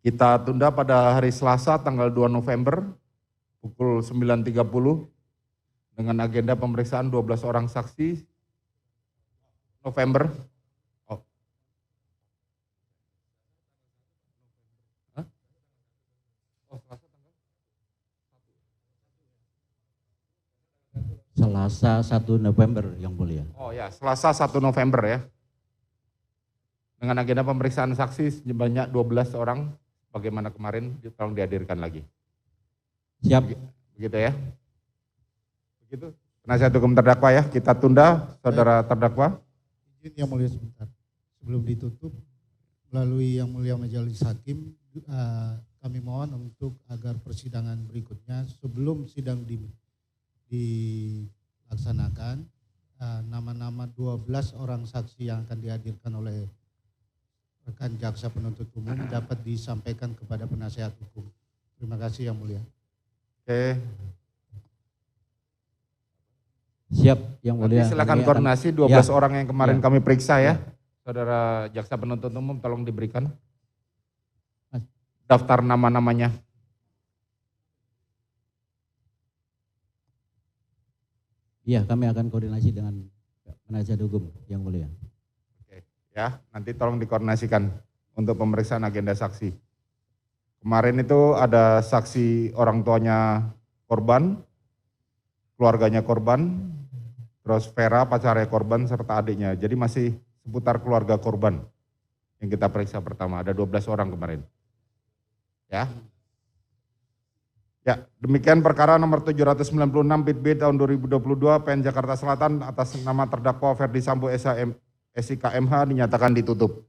Kita tunda pada hari Selasa tanggal 2 November pukul 9.30 dengan agenda pemeriksaan 12 orang saksi November. Oh. Hah? Oh, Selasa 1 November yang mulia. Oh ya, Selasa 1 November ya. Dengan agenda pemeriksaan saksi sebanyak 12 orang. Bagaimana kemarin, tolong dihadirkan lagi. Siap. Begitu ya. Begitu. Penasihat hukum terdakwa ya, kita tunda saudara terdakwa. Izin yang mulia sebentar. Sebelum ditutup, melalui yang mulia majelis hakim, kami mohon untuk agar persidangan berikutnya sebelum sidang dilaksanakan, nama-nama 12 orang saksi yang akan dihadirkan oleh rekan jaksa penuntut umum dapat disampaikan kepada penasihat hukum. Terima kasih yang mulia. Oke. Siap yang mulia. Nanti silakan koordinasi 12 orang yang kemarin kami periksa ya. Saudara jaksa penuntut umum tolong diberikan daftar nama-namanya. Iya, kami akan koordinasi dengan penasihat hukum yang mulia. Ya, nanti tolong dikoordinasikan untuk pemeriksaan agenda saksi. Kemarin itu ada saksi orang tuanya korban, keluarganya korban, terus Vera pacarnya korban serta adiknya. Jadi masih seputar keluarga korban yang kita periksa pertama. Ada 12 orang kemarin. Ya. Ya, demikian perkara nomor 796 Pit B tahun 2022 PN Jakarta Selatan atas nama terdakwa Ferdi Sambo SIK MH dinyatakan ditutup.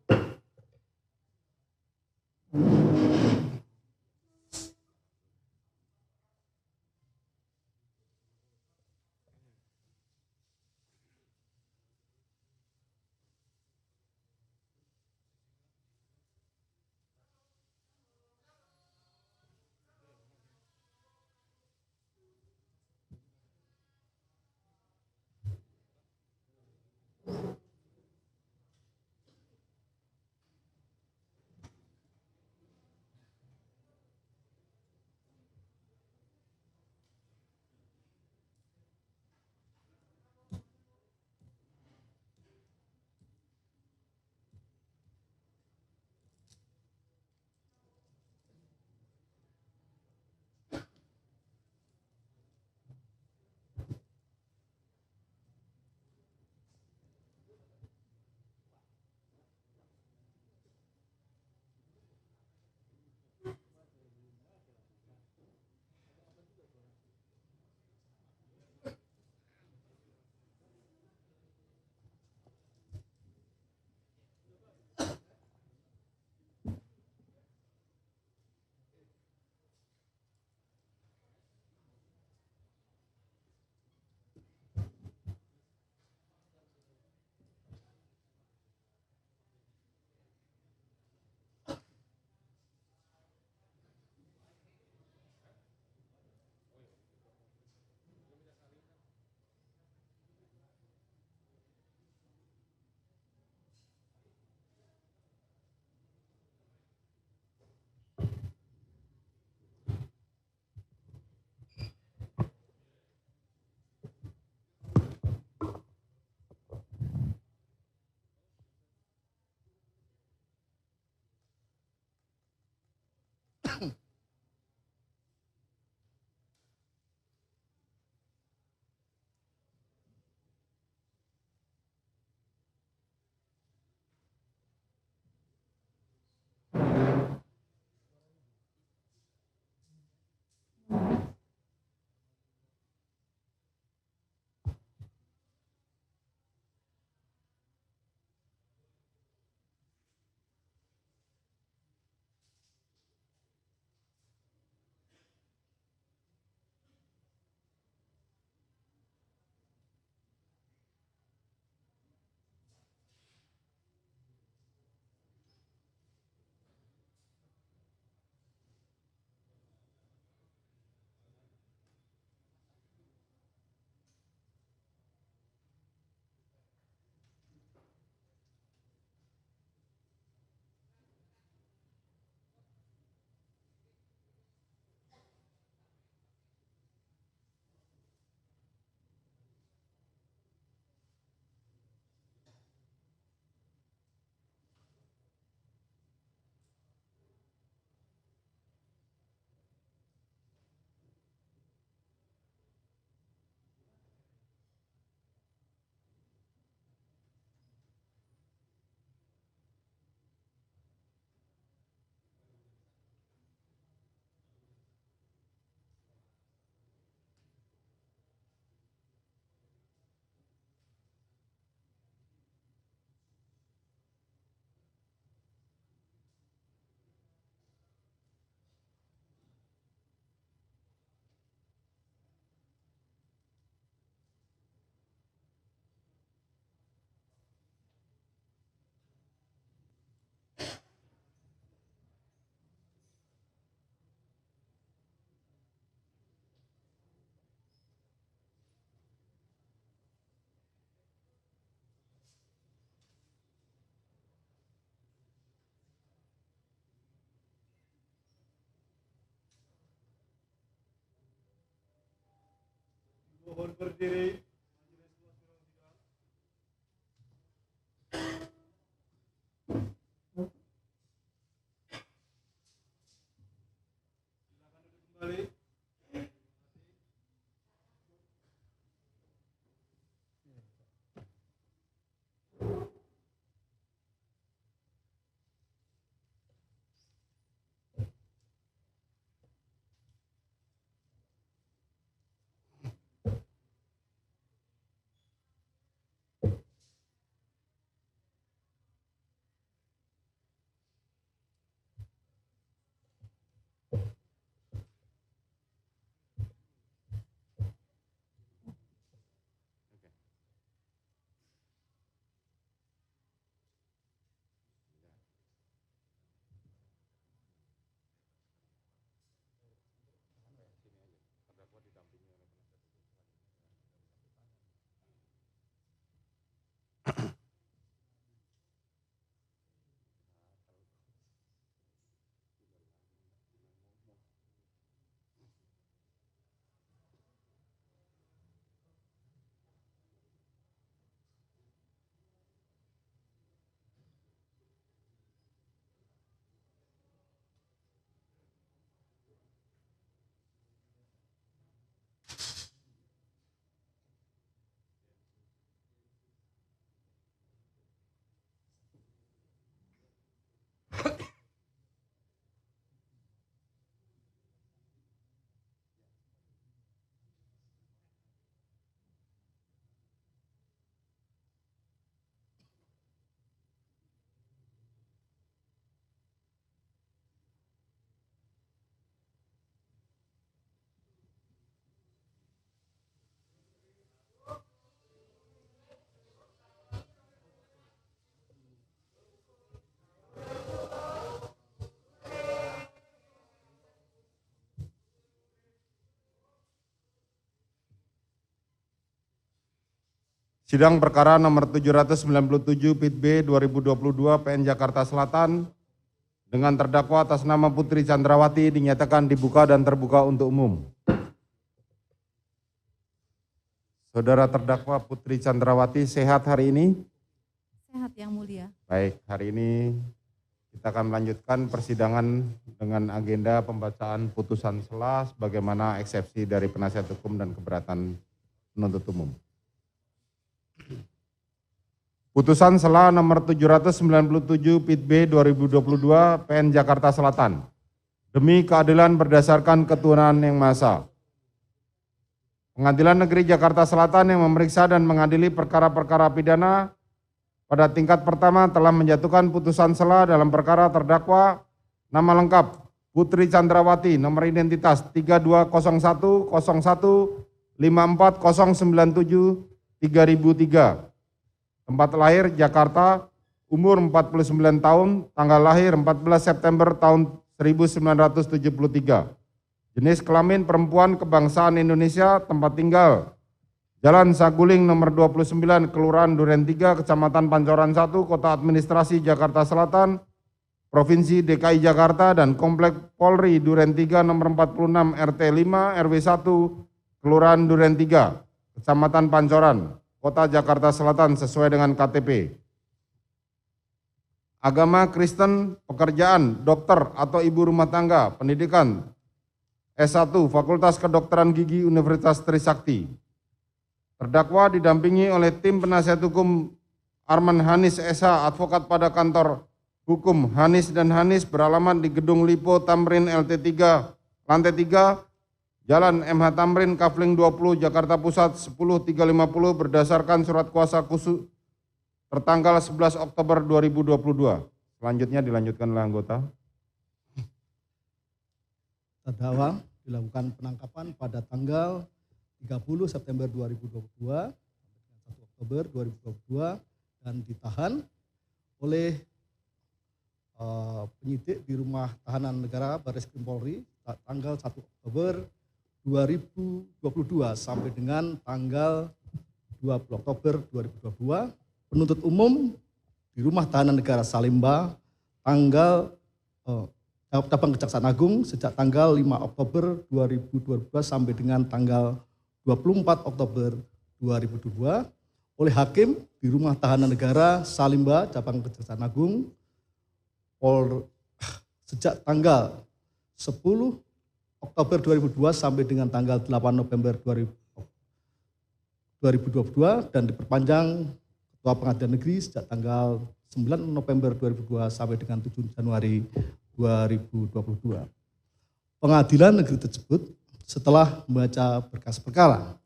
Sidang perkara nomor 797 Pit B 2022 PN Jakarta Selatan dengan terdakwa atas nama Putri Chandrawati dinyatakan dibuka dan terbuka untuk umum. Saudara terdakwa Putri Chandrawati sehat hari ini? Sehat yang mulia. Baik, hari ini kita akan melanjutkan persidangan dengan agenda pembacaan putusan sela sebagaimana eksepsi dari penasihat hukum dan keberatan penuntut umum. Putusan sela nomor 797 Pit B 2022 PN Jakarta Selatan. Demi keadilan berdasarkan ketuhanan yang Maha Esa. Pengadilan Negeri Jakarta Selatan yang memeriksa dan mengadili perkara-perkara pidana pada tingkat pertama telah menjatuhkan putusan sela dalam perkara terdakwa nama lengkap Putri Chandrawati, nomor identitas 320101 54097 3003. Tempat lahir Jakarta, umur 49 tahun, tanggal lahir 14 September tahun 1973. Jenis kelamin perempuan, kebangsaan Indonesia, tempat tinggal Jalan Saguling nomor 29, Kelurahan Duren 3, Kecamatan Pancoran 1, Kota Administrasi Jakarta Selatan, Provinsi DKI Jakarta, dan Komplek Polri Duren 3 nomor 46 RT 5 RW 1, Kelurahan Duren 3, Kecamatan Pancoran, Kota Jakarta Selatan sesuai dengan KTP. Agama Kristen, pekerjaan, dokter atau ibu rumah tangga, pendidikan S1, Fakultas Kedokteran Gigi Universitas Trisakti. Terdakwa didampingi oleh tim penasihat hukum Arman Hanis SH, advokat pada kantor hukum Hanis dan Hanis beralamat di Gedung Lipo Tamrin LT 3, lantai 3, Jalan MH Tamrin, Kafling 20, Jakarta Pusat 10350 berdasarkan surat kuasa khusus tertanggal 11 Oktober 2022. Selanjutnya dilanjutkan oleh anggota. Terdakwa dilakukan penangkapan pada tanggal 30 September 2022 sampai 1 Oktober 2022 dan ditahan oleh penyidik di Rumah Tahanan Negara Barreskrim Polri tanggal 1 Oktober 2022 sampai dengan tanggal 20 Oktober 2022. Penuntut umum di Rumah Tahanan Negara Salemba tanggal Cabang Kejaksaan Agung sejak tanggal 5 Oktober 2022 sampai dengan tanggal 24 Oktober 2022 oleh Hakim di Rumah Tahanan Negara Salimba, Cabang Kejaksaan Agung, sejak tanggal 10 Oktober 2002 sampai dengan tanggal 8 November 2022 dan diperpanjang Ketua Pengadilan Negeri sejak tanggal 9 November 2002 sampai dengan 7 Januari 2022. Pengadilan negeri tersebut setelah membaca berkas perkara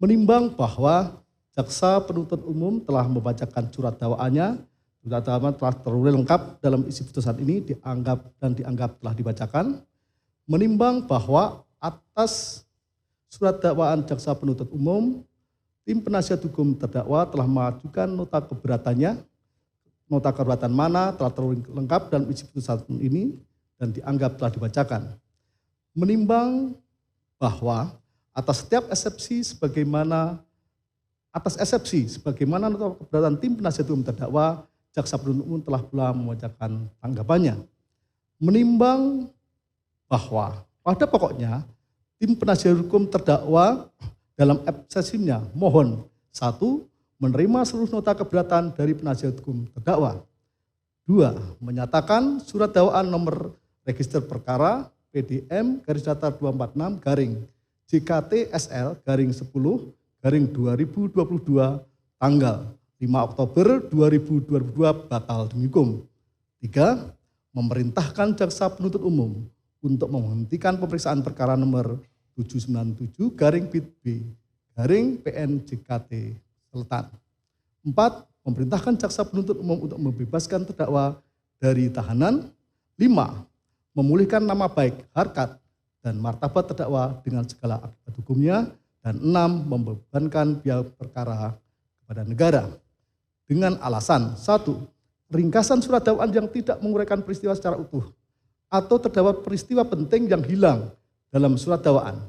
menimbang bahwa jaksa penuntut umum telah membacakan surat dakwaannya. Surat dakwaan telah terurai lengkap dalam isi putusan ini dianggap telah dibacakan. Menimbang bahwa atas surat dakwaan jaksa penuntut umum, tim penasihat hukum terdakwa telah mengajukan nota keberatannya. Nota keberatan mana telah terurai lengkap dalam isi putusan ini dan dianggap telah dibacakan. Menimbang bahwa atas setiap eksepsi sebagaimana nota keberatan tim penasihat hukum terdakwa, jaksa penuntut umum telah pula membacakan tanggapannya. Menimbang bahwa pada pokoknya tim penasihat hukum terdakwa dalam eksepsinya mohon 1. Menerima seluruh nota keberatan dari penasihat hukum terdakwa. 2. Menyatakan surat dakwaan nomor register perkara PDM /246 JKT/SL /10/2022 tanggal 5 Oktober 2022 batal demi hukum. 3. Memerintahkan jaksa penuntut umum untuk menghentikan pemeriksaan perkara nomor 797-BIB-PN-JKT Selatan. 4. Memerintahkan jaksa penuntut umum untuk membebaskan terdakwa dari tahanan. 5. Memulihkan nama baik, harkat, dan martabat terdakwa dengan segala akibat hukumnya. Dan 6. Membebankan biaya perkara kepada negara. Dengan alasan 1. Ringkasan surat dakwaan yang tidak menguraikan peristiwa secara utuh atau terdapat peristiwa penting yang hilang dalam surat dakwaan.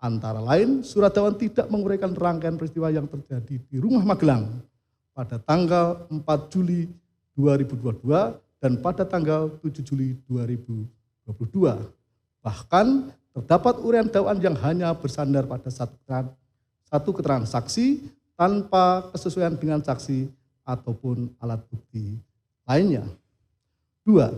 Antara lain, surat dakwaan tidak menguraikan rangkaian peristiwa yang terjadi di Rumah Magelang pada tanggal 4 Juli 2022 dan pada tanggal 7 Juli 2022. Bahkan terdapat uraian dakwaan yang hanya bersandar pada satu keterangan saksi tanpa kesesuaian dengan saksi ataupun alat bukti lainnya. 2.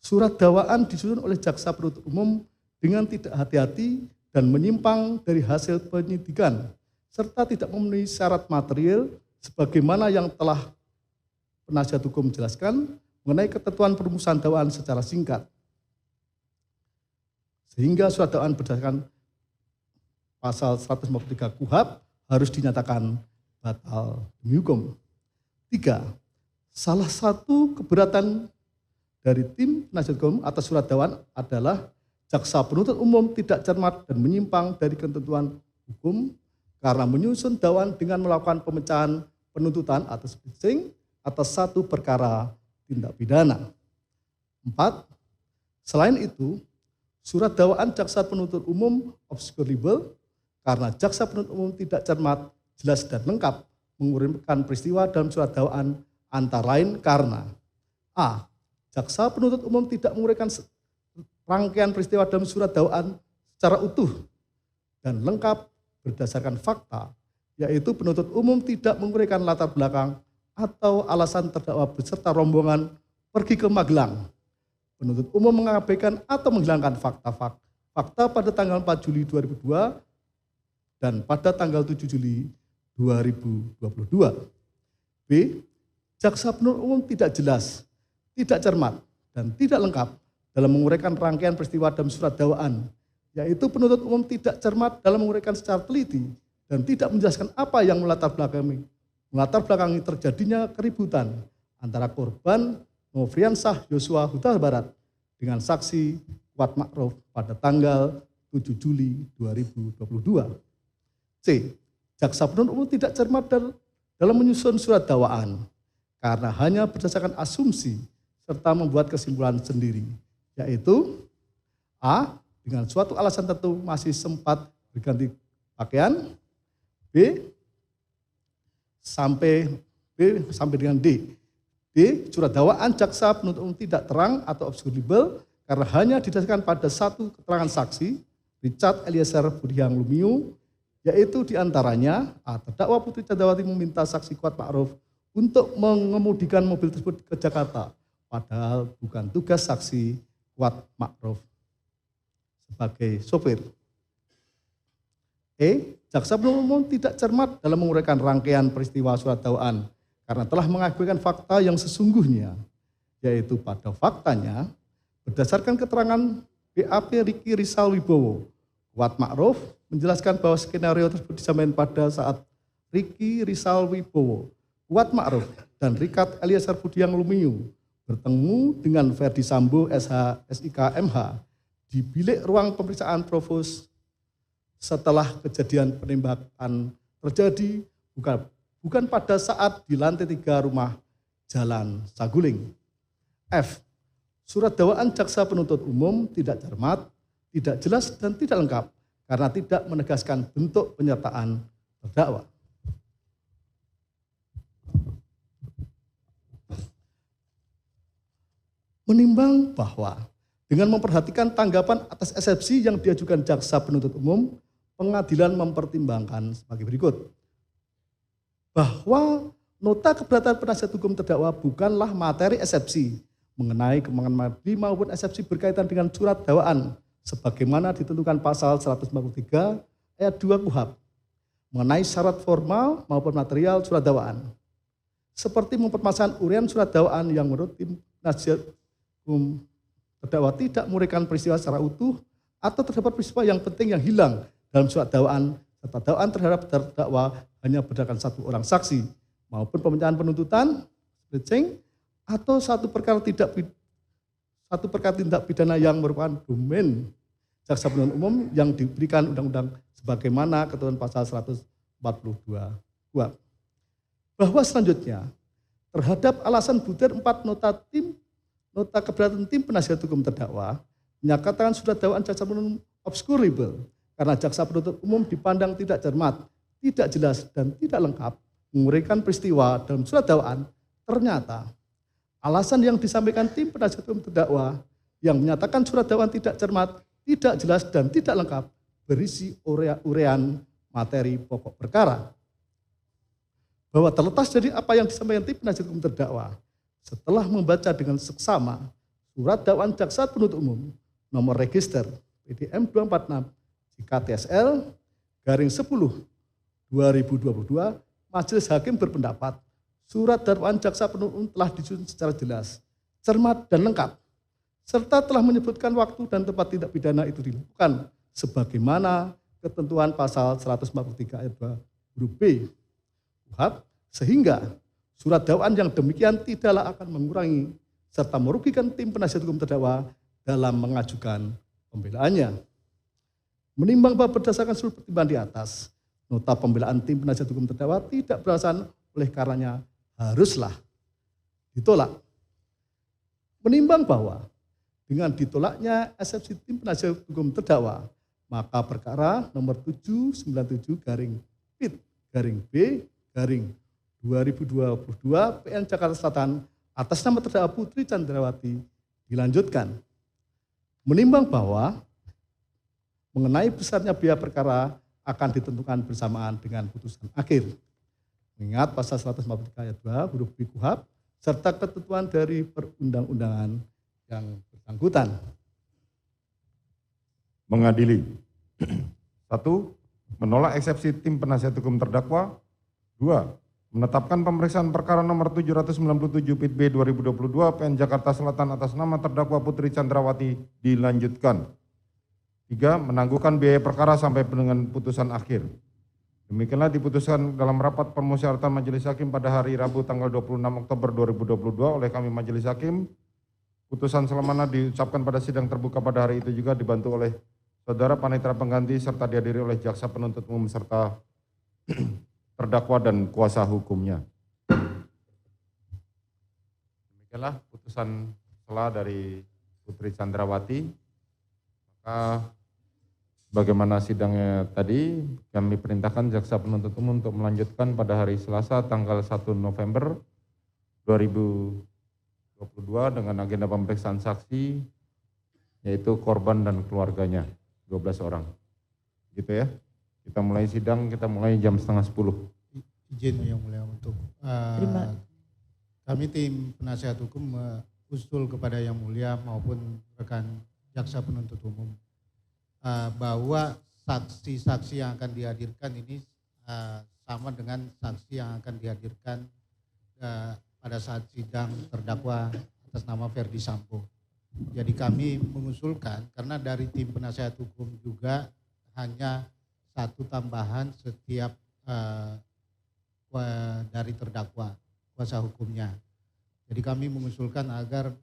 Surat dakwaan disusun oleh jaksa penuntut umum dengan tidak hati-hati dan menyimpang dari hasil penyidikan, serta tidak memenuhi syarat material sebagaimana yang telah penasihat hukum jelaskan mengenai ketentuan perumusan dakwaan secara singkat. Sehingga surat dakwaan berdasarkan pasal 153 KUHP harus dinyatakan batal demi hukum. 3. Salah satu keberatan dari tim penasihat hukum atas surat dakwaan adalah jaksa penuntut umum tidak cermat dan menyimpang dari ketentuan hukum karena menyusun dakwaan dengan melakukan pemecahan penuntutan atau switching atas satu perkara tindak pidana. 4. Selain itu, surat dakwaan jaksa penuntut umum obscurable karena jaksa penuntut umum tidak cermat, jelas dan lengkap menguraikan peristiwa dalam surat dakwaan antara lain karena a. Jaksa penuntut umum tidak menguraikan rangkaian peristiwa dalam surat dakwaan secara utuh dan lengkap berdasarkan fakta, yaitu penuntut umum tidak menguraikan latar belakang atau alasan terdakwa beserta rombongan pergi ke Magelang. Penuntut umum mengabaikan atau menghilangkan fakta pada tanggal 4 Juli 2002 dan pada tanggal 7 Juli 2022. B. Jaksa penuntut umum tidak jelas, tidak cermat, dan tidak lengkap dalam menguraikan rangkaian peristiwa dalam surat dakwaan, yaitu penuntut umum tidak cermat dalam menguraikan secara teliti dan tidak menjelaskan apa yang melatar belakangi terjadinya keributan antara korban Nofriansah Yosua Huta Barat dengan saksi Kuat Ma'ruf pada tanggal 7 Juli 2022. C. Jaksa penuntut umum tidak cermat dalam menyusun surat dakwaan karena hanya berdasarkan asumsi serta membuat kesimpulan sendiri, yaitu a. dengan suatu alasan tertentu masih sempat berganti pakaian, B sampai dengan D. D. Surat dakwaan jaksa penuntut umum tidak terang atau obscurable karena hanya didasarkan pada satu keterangan saksi Richard Eliezer Budiang Lumiu, yaitu diantaranya terdakwa Putri Chandrawati meminta saksi Kuat Ma'ruf untuk mengemudikan mobil tersebut ke Jakarta, padahal bukan tugas saksi Kuat Ma'ruf sebagai sopir. Jaksa penuntut umum tidak cermat dalam menguraikan rangkaian peristiwa surat dakwaan karena telah mengabaikan fakta yang sesungguhnya, yaitu pada faktanya berdasarkan keterangan BAP Riki Rizal Wibowo, Kuat Ma'ruf menjelaskan bahwa skenario tersebut disampaikan pada saat Riki Rizal Wibowo, Kuat Ma'ruf, dan Richard Eliezer Budiang Lumiu bertemu dengan Verdi Sambo SH SIK MH di bilik ruang pemeriksaan Provos setelah kejadian penembakan terjadi, bukan pada saat di lantai 3 rumah Jalan Saguling. Surat dakwaan jaksa penuntut umum tidak cermat, tidak jelas, dan tidak lengkap karena tidak menegaskan bentuk penyertaan terdakwa. Menimbang bahwa dengan memperhatikan tanggapan atas eksepsi yang diajukan jaksa penuntut umum, pengadilan mempertimbangkan sebagai berikut. Bahwa nota keberatan penasihat hukum terdakwa bukanlah materi eksepsi mengenai kemungkinan madri maupun eksepsi berkaitan dengan surat dakwaan sebagaimana ditentukan pasal 143 ayat 2 KUHP mengenai syarat formal maupun material surat dakwaan. Seperti mempermasalahan uraian surat dakwaan yang menurut tim penasihat hukum terdakwa tidak menguraikan peristiwa secara utuh atau terdapat peristiwa yang penting yang hilang dalam surat dakwaan serta dakwaan terhadap terdakwa hanya berdasarkan satu orang saksi maupun pemecahan penuntutan, atau satu perkara tindak pidana yang merupakan domain jaksa penuntut umum yang diberikan undang-undang sebagaimana ketentuan pasal 142 KUHP. Bahwa selanjutnya terhadap alasan butir 4 nota keberatan tim penasihat hukum terdakwa menyatakan surat dakwaan jaksa penuntut umum obscurable karena jaksa penuntut umum dipandang tidak cermat, tidak jelas, dan tidak lengkap menguraikan peristiwa dalam surat dakwaan. Ternyata alasan yang disampaikan tim penasihat hukum terdakwa yang menyatakan surat dakwaan tidak cermat, tidak jelas, dan tidak lengkap berisi uraian materi pokok perkara. Bahwa terlepas dari apa yang disampaikan tim penasihat hukum terdakwa, setelah membaca dengan seksama surat dakwaan jaksa penuntut umum nomor register PDM 246 JKTSL garing 10 2022, Majelis Hakim berpendapat surat dakwaan jaksa penuntut umum telah disusun secara jelas, cermat, dan lengkap, serta telah menyebutkan waktu dan tempat tindak pidana itu dilakukan sebagaimana ketentuan pasal 143 ayat 2 huruf B KUHP, sehingga surat dakwaan yang demikian tidaklah akan mengurangi serta merugikan tim penasihat hukum terdakwa dalam mengajukan pembelaannya. Menimbang bahwa berdasarkan seluruh pertimbangan di atas, nota pembelaan tim penasihat hukum terdakwa tidak beralasan, oleh karenanya haruslah ditolak. Menimbang bahwa dengan ditolaknya eksepsi tim penasihat hukum terdakwa, maka perkara nomor 797 B/2022 PN Jakarta Selatan atas nama terdakwa Putri Chandrawati dilanjutkan. Menimbang bahwa mengenai besarnya biaya perkara akan ditentukan bersamaan dengan putusan akhir. Mengingat pasal 143 ayat 2 huruf B KUHP serta ketentuan dari perundang-undangan yang bersangkutan. Mengadili. 1. Menolak eksepsi tim penasihat hukum terdakwa. 2. Menetapkan pemeriksaan perkara nomor 797 PIT B 2022 PN Jakarta Selatan atas nama terdakwa Putri Chandrawati dilanjutkan. 3. Menangguhkan biaya perkara sampai dengan putusan akhir. Demikianlah diputuskan dalam rapat permusyawaratan Majelis Hakim pada hari Rabu tanggal 26 Oktober 2022 oleh kami Majelis Hakim. Putusan selamana diucapkan pada sidang terbuka pada hari itu juga dibantu oleh Saudara Panitera Pengganti serta dihadiri oleh jaksa penuntut umum serta terdakwa dan kuasa hukumnya. Demikianlah putusan sela dari Putri Chandrawati. Maka bagaimana sidangnya tadi, kami perintahkan jaksa penuntut umum untuk melanjutkan pada hari Selasa tanggal 1 November 2022 dengan agenda pemeriksaan saksi yaitu korban dan keluarganya. 12 orang. Gitu ya. Kita mulai sidang, kita mulai jam 9:30. Izin yang mulia untuk kami tim penasihat hukum usul kepada yang mulia maupun rekan jaksa penuntut umum bahwa saksi-saksi yang akan dihadirkan ini sama dengan saksi yang akan dihadirkan pada saat sidang terdakwa atas nama Verdi Sambo. Jadi kami mengusulkan karena dari tim penasihat hukum juga hanya satu tambahan setiap dari terdakwa, kuasa hukumnya. Jadi kami mengusulkan agar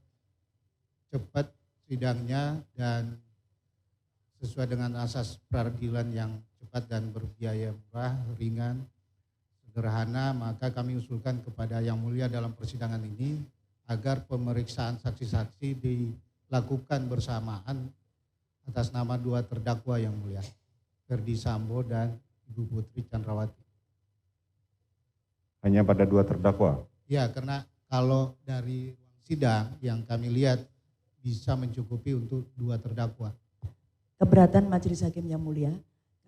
cepat sidangnya dan sesuai dengan asas peradilan yang cepat dan berbiaya murah, ringan, sederhana, maka kami usulkan kepada Yang Mulia dalam persidangan ini agar pemeriksaan saksi-saksi dilakukan bersamaan atas nama dua terdakwa Yang Mulia, Verdi Sambo dan Ibu Putri Chandrawati. Hanya pada dua terdakwa? Ya, karena kalau dari sidang yang kami lihat bisa mencukupi untuk dua terdakwa. Keberatan Majelis Hakim Yang Mulia,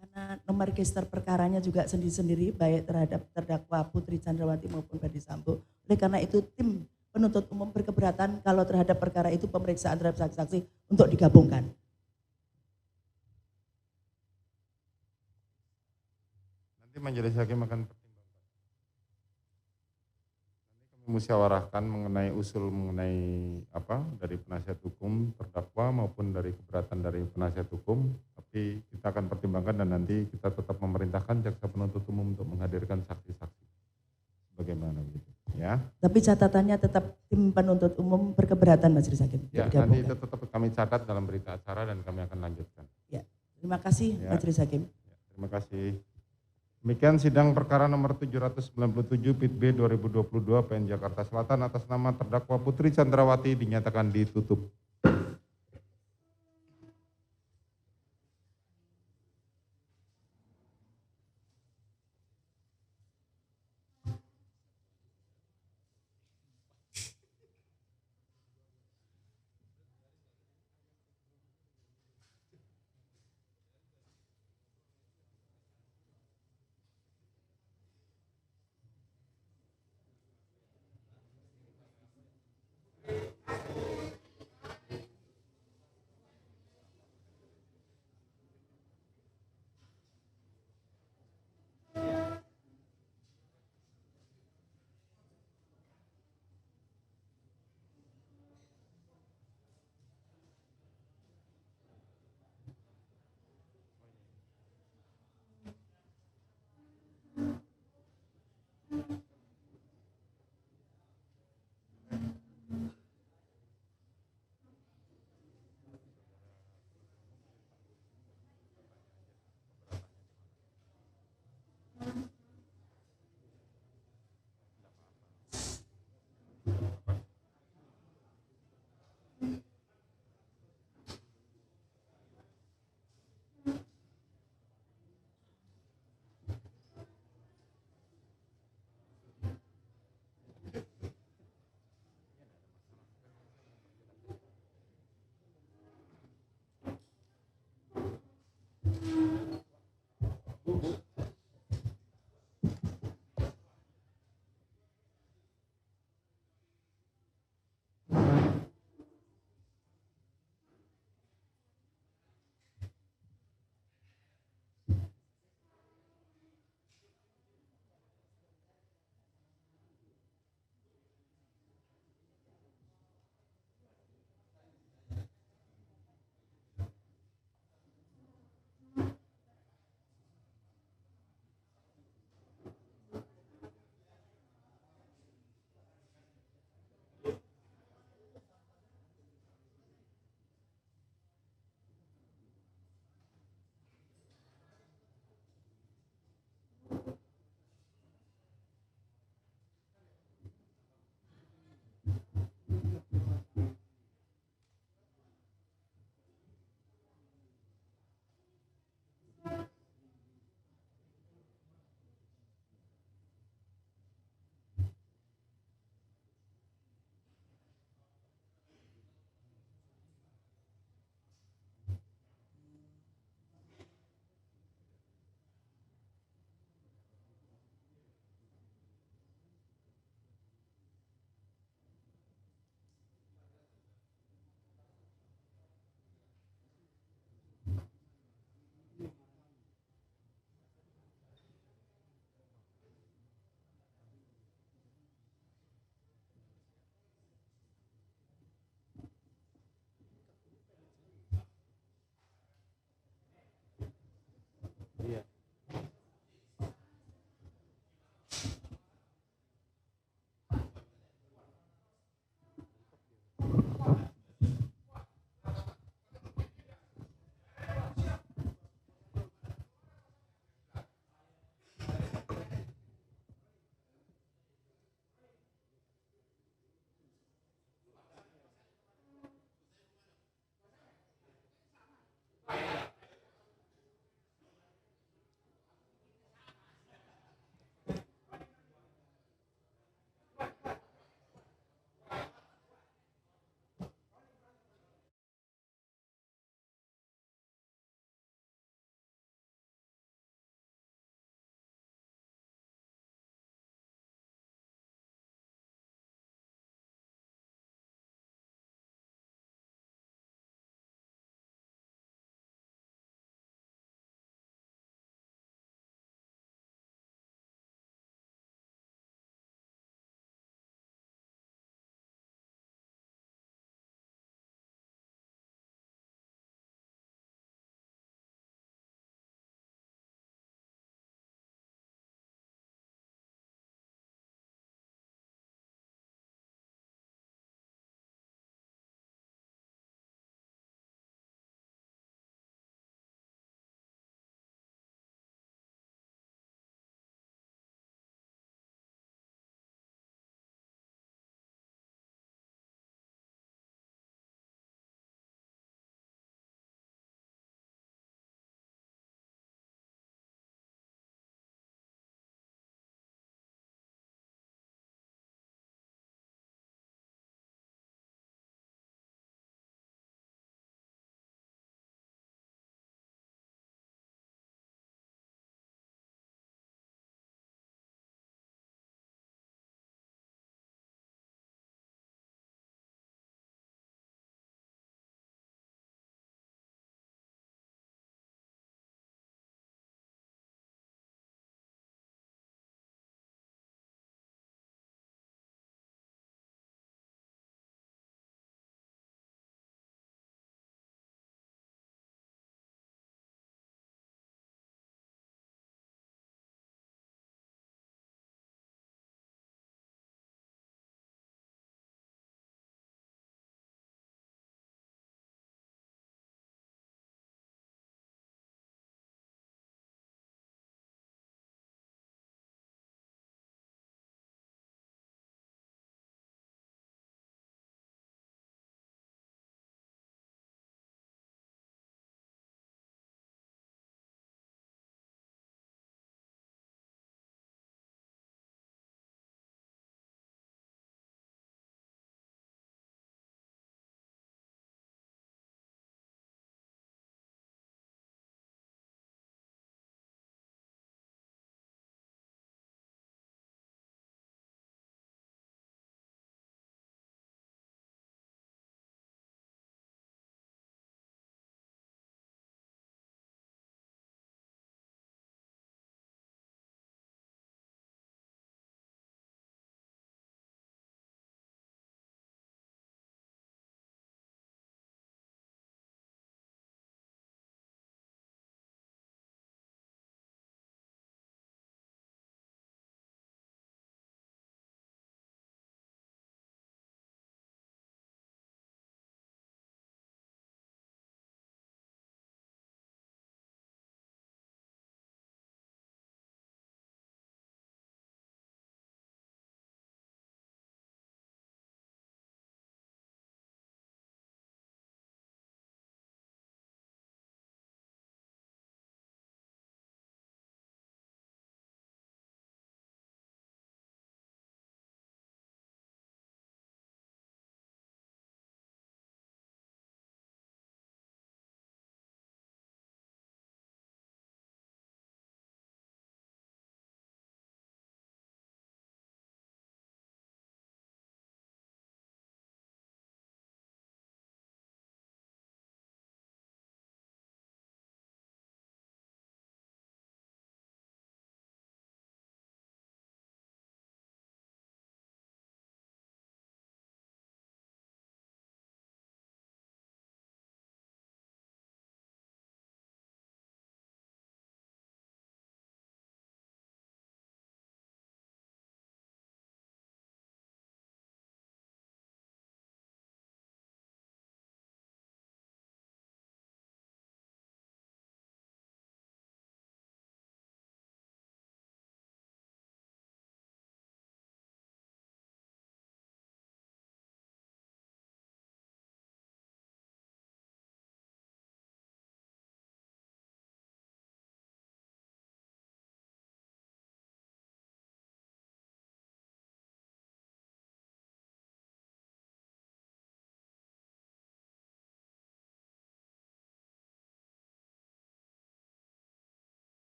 karena nomor register perkaranya juga sendiri-sendiri baik terhadap terdakwa Putri Chandrawati maupun Verdi Sambo. Oleh karena itu tim penuntut umum berkeberatan kalau terhadap perkara itu pemeriksaan terhadap saksi-saksi untuk digabungkan. Nanti Majelis Hakim akan pertimbangkan. Nanti kami musyawarahkan mengenai usul mengenai apa dari penasihat hukum terdakwa maupun dari keberatan dari penasihat hukum. Tapi kita akan pertimbangkan dan nanti kita tetap memerintahkan jaksa penuntut umum untuk menghadirkan saksi-saksi. Bagaimana begitu? Ya. Tapi catatannya tetap tim penuntut umum berkeberatan Majelis Hakim. Ya, nanti itu tetap kami catat dalam berita acara dan kami akan lanjutkan. Ya, terima kasih Ya. Majelis Hakim. Ya, terima kasih. Demikian sidang perkara nomor 797 PIT B 2022 PN Jakarta Selatan atas nama terdakwa Putri Chandrawati dinyatakan ditutup.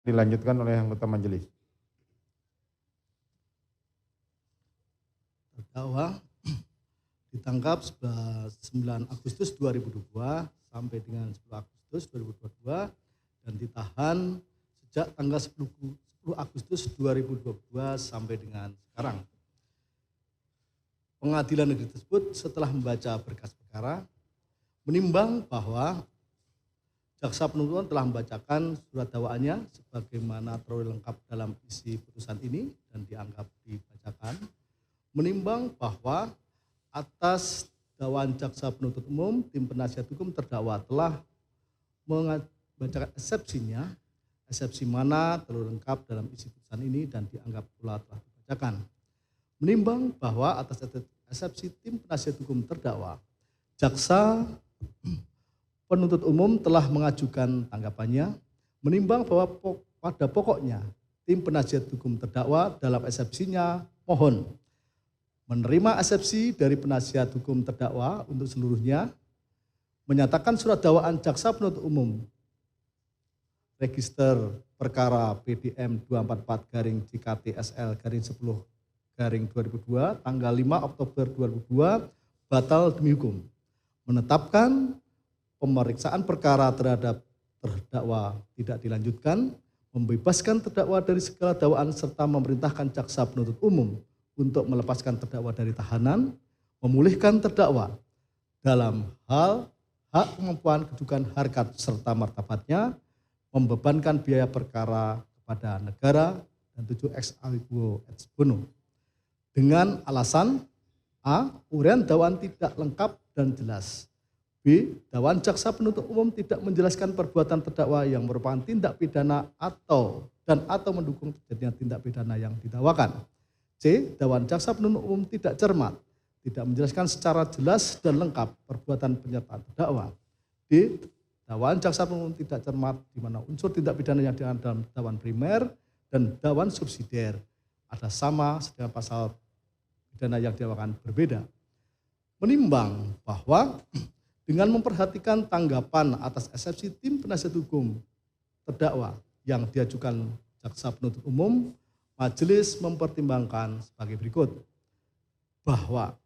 Dilanjutkan oleh anggota majelis. Terdakwa ditangkap 9 Agustus 2022 sampai dengan 10 Agustus 2022 dan ditahan sejak tanggal 10 Agustus 2022 sampai dengan sekarang. Pengadilan negeri tersebut setelah membaca berkas perkara menimbang bahwa jaksa penuntut telah membacakan surat dakwaannya sebagaimana terlalu lengkap dalam isi putusan ini dan dianggap dibacakan. Menimbang bahwa atas dakwaan jaksa penuntut umum, tim penasihat hukum terdakwa telah membacakan eksepsinya, eksepsi mana terlalu lengkap dalam isi putusan ini dan dianggap pula telah dibacakan. Menimbang bahwa atas eksepsi tim penasihat hukum terdakwa, jaksa penuntut umum telah mengajukan tanggapannya, menimbang bahwa pada pokoknya tim penasihat hukum terdakwa dalam eksepsinya mohon menerima eksepsi dari penasihat hukum terdakwa untuk seluruhnya, menyatakan surat dakwaan jaksa penuntut umum register perkara PDM 244-JKT-SL-10-2002 tanggal 5 Oktober 2002 batal demi hukum, menetapkan pemeriksaan perkara terhadap terdakwa tidak dilanjutkan, membebaskan terdakwa dari segala dakwaan serta memerintahkan jaksa penuntut umum untuk melepaskan terdakwa dari tahanan, memulihkan terdakwa dalam hal hak kemampuan kedudukan harkat serta martabatnya, membebankan biaya perkara kepada negara dan 7 ex aliquo et bono. Dengan alasan A. Uraian dakwaan tidak lengkap dan jelas. B. Dakwaan jaksa penuntut umum tidak menjelaskan perbuatan terdakwa yang merupakan tindak pidana atau mendukung terjadinya tindak pidana yang didakwakan. C. Dakwaan jaksa penuntut umum tidak cermat, tidak menjelaskan secara jelas dan lengkap perbuatan penyertaan terdakwa. D. Dakwaan jaksa penuntut umum tidak cermat di mana unsur tindak pidana yang diatur dalam dakwaan primer dan dakwaan subsidiar ada sama sedangkan pasal pidana yang didakwakan berbeda. Menimbang bahwa dengan memperhatikan tanggapan atas eksepsi tim penasihat hukum terdakwa yang diajukan jaksa penuntut umum, majelis mempertimbangkan sebagai berikut. Bahwa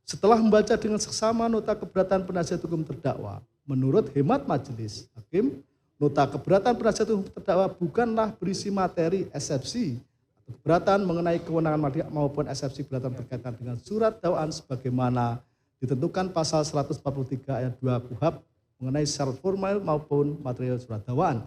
setelah membaca dengan seksama nota keberatan penasihat hukum terdakwa, menurut hemat majelis hakim, nota keberatan penasihat hukum terdakwa bukanlah berisi materi eksepsi atau keberatan mengenai kewenangan maupun eksepsi keberatan berkaitan dengan surat dakwaan sebagaimana ditentukan pasal 143 ayat 2 KUHP mengenai syarat formal maupun material surat dakwaan.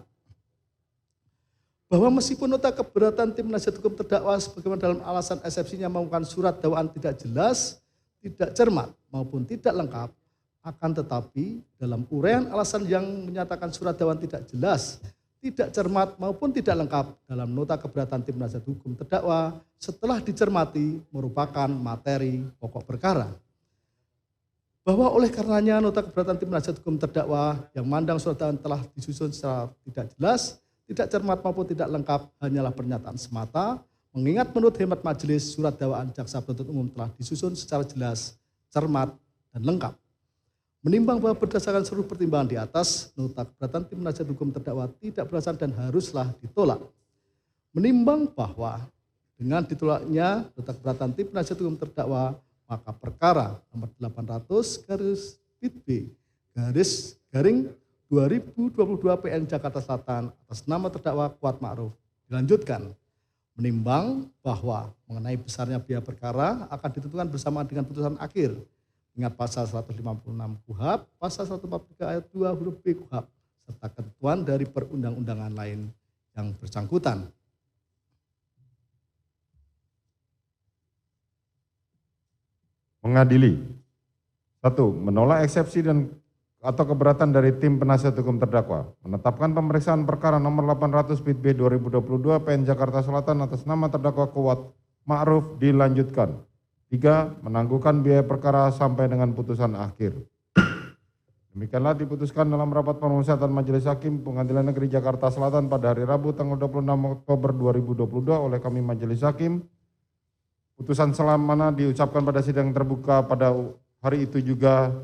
Bahwa meskipun nota keberatan tim penasihat hukum terdakwa sebagaimana dalam alasan eksepsinya mengumumkan surat dakwaan tidak jelas, tidak cermat maupun tidak lengkap, akan tetapi dalam uraian alasan yang menyatakan surat dakwaan tidak jelas, tidak cermat maupun tidak lengkap dalam nota keberatan tim penasihat hukum terdakwa setelah dicermati merupakan materi pokok perkara. Bahwa oleh karenanya nota keberatan tim penasihat hukum terdakwa yang mandang surat dakwaan telah disusun secara tidak jelas, tidak cermat maupun tidak lengkap hanyalah pernyataan semata, mengingat menurut hemat majelis surat dakwaan jaksa penuntut umum telah disusun secara jelas, cermat, dan lengkap. Menimbang bahwa berdasarkan seluruh pertimbangan di atas, nota keberatan tim penasihat hukum terdakwa tidak berdasar dan haruslah ditolak. Menimbang bahwa dengan ditolaknya nota keberatan tim penasihat hukum terdakwa, maka perkara nomor 800/BB/2022 PN Jakarta Selatan atas nama terdakwa Kuat Ma'ruf dilanjutkan. Menimbang bahwa mengenai besarnya biaya perkara akan ditentukan bersamaan dengan putusan akhir. Ingat pasal 156 KUHP, pasal 143 ayat 2 huruf B KUHP, serta ketentuan dari perundang-undangan lain yang bersangkutan. Mengadili. 1. Menolak eksepsi dan atau keberatan dari tim penasihat hukum terdakwa. Menetapkan pemeriksaan perkara nomor 800/B 2022 PN Jakarta Selatan atas nama terdakwa Kuat Ma'ruf dilanjutkan. 3. Menangguhkan biaya perkara sampai dengan putusan akhir. Demikianlah diputuskan dalam rapat permusyawaratan Majelis Hakim Pengadilan Negeri Jakarta Selatan pada hari Rabu tanggal 26 Oktober 2022 oleh kami Majelis Hakim. Putusan selamana diucapkan pada sidang terbuka pada hari itu juga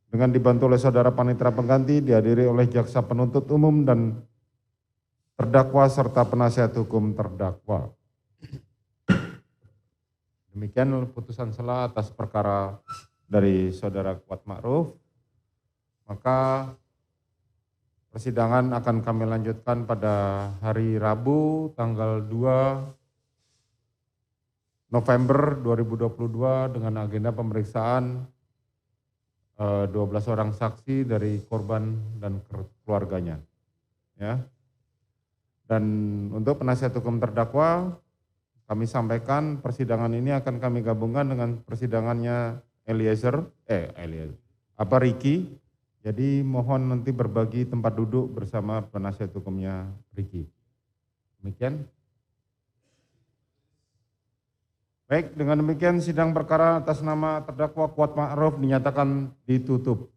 dengan dibantu oleh saudara panitera pengganti, dihadiri oleh jaksa penuntut umum dan terdakwa serta penasihat hukum terdakwa. Demikian putusan sela atas perkara dari Saudara Kuat Ma'ruf. Maka persidangan akan kami lanjutkan pada hari Rabu tanggal 2 November 2022 dengan agenda pemeriksaan 12 orang saksi dari korban dan keluarganya. Ya. Dan untuk penasihat hukum terdakwa, kami sampaikan persidangan ini akan kami gabungkan dengan persidangannya Ricky. Jadi mohon nanti berbagi tempat duduk bersama penasihat hukumnya Ricky. Demikian. Baik, dengan demikian sidang perkara atas nama terdakwa Kuat Ma'ruf dinyatakan ditutup.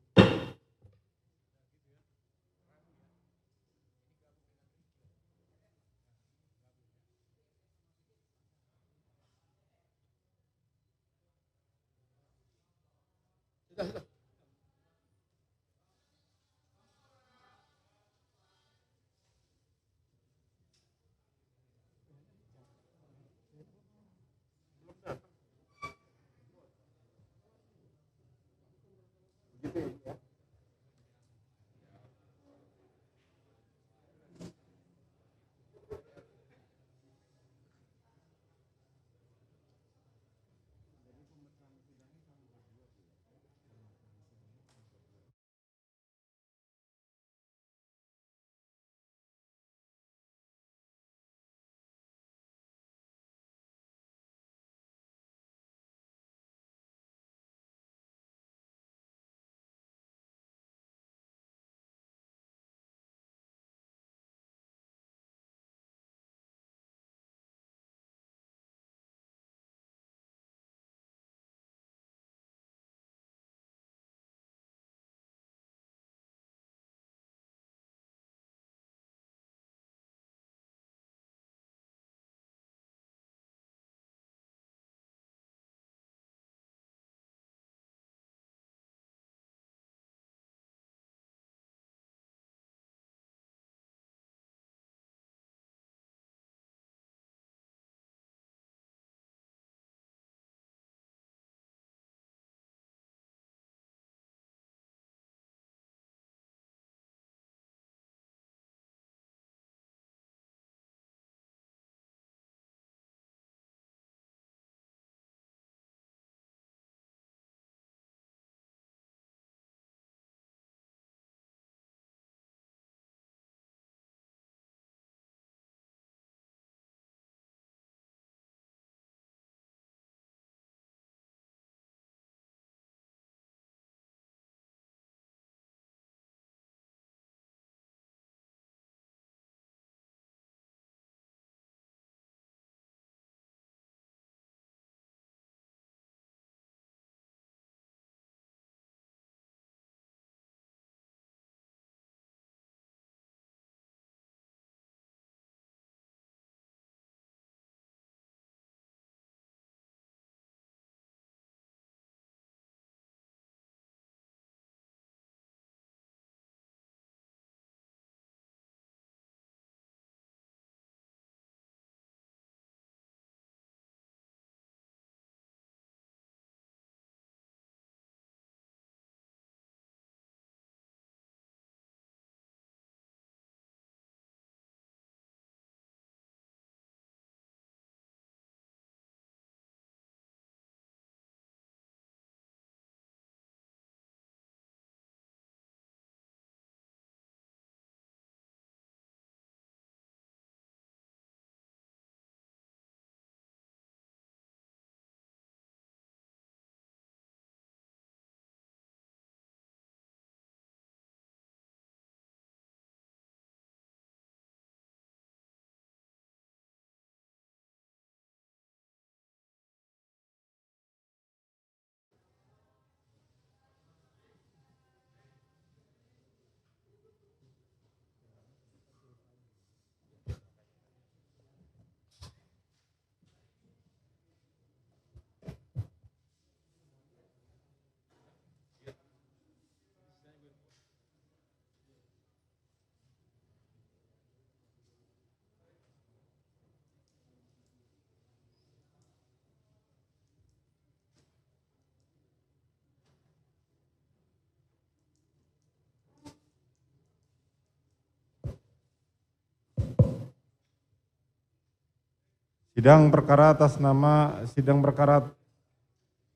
Sidang perkara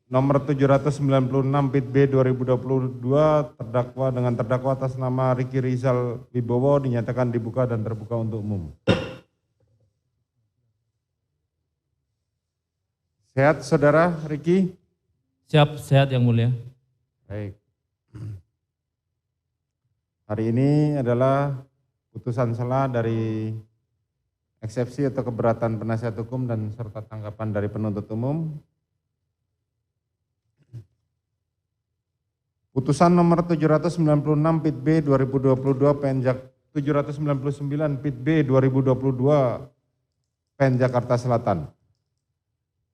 nomor 796 PIT B 2022 terdakwa atas nama Ricky Rizal Wibowo dinyatakan dibuka dan terbuka untuk umum. Sehat saudara Ricky? Siap, sehat Yang Mulia. Baik. Hari ini adalah putusan sela dari eksepsi atau keberatan penasihat hukum dan serta tanggapan dari penuntut umum. Putusan nomor 796 PIT B 2022 PN 799 PIT B 2022 PN Jakarta Selatan.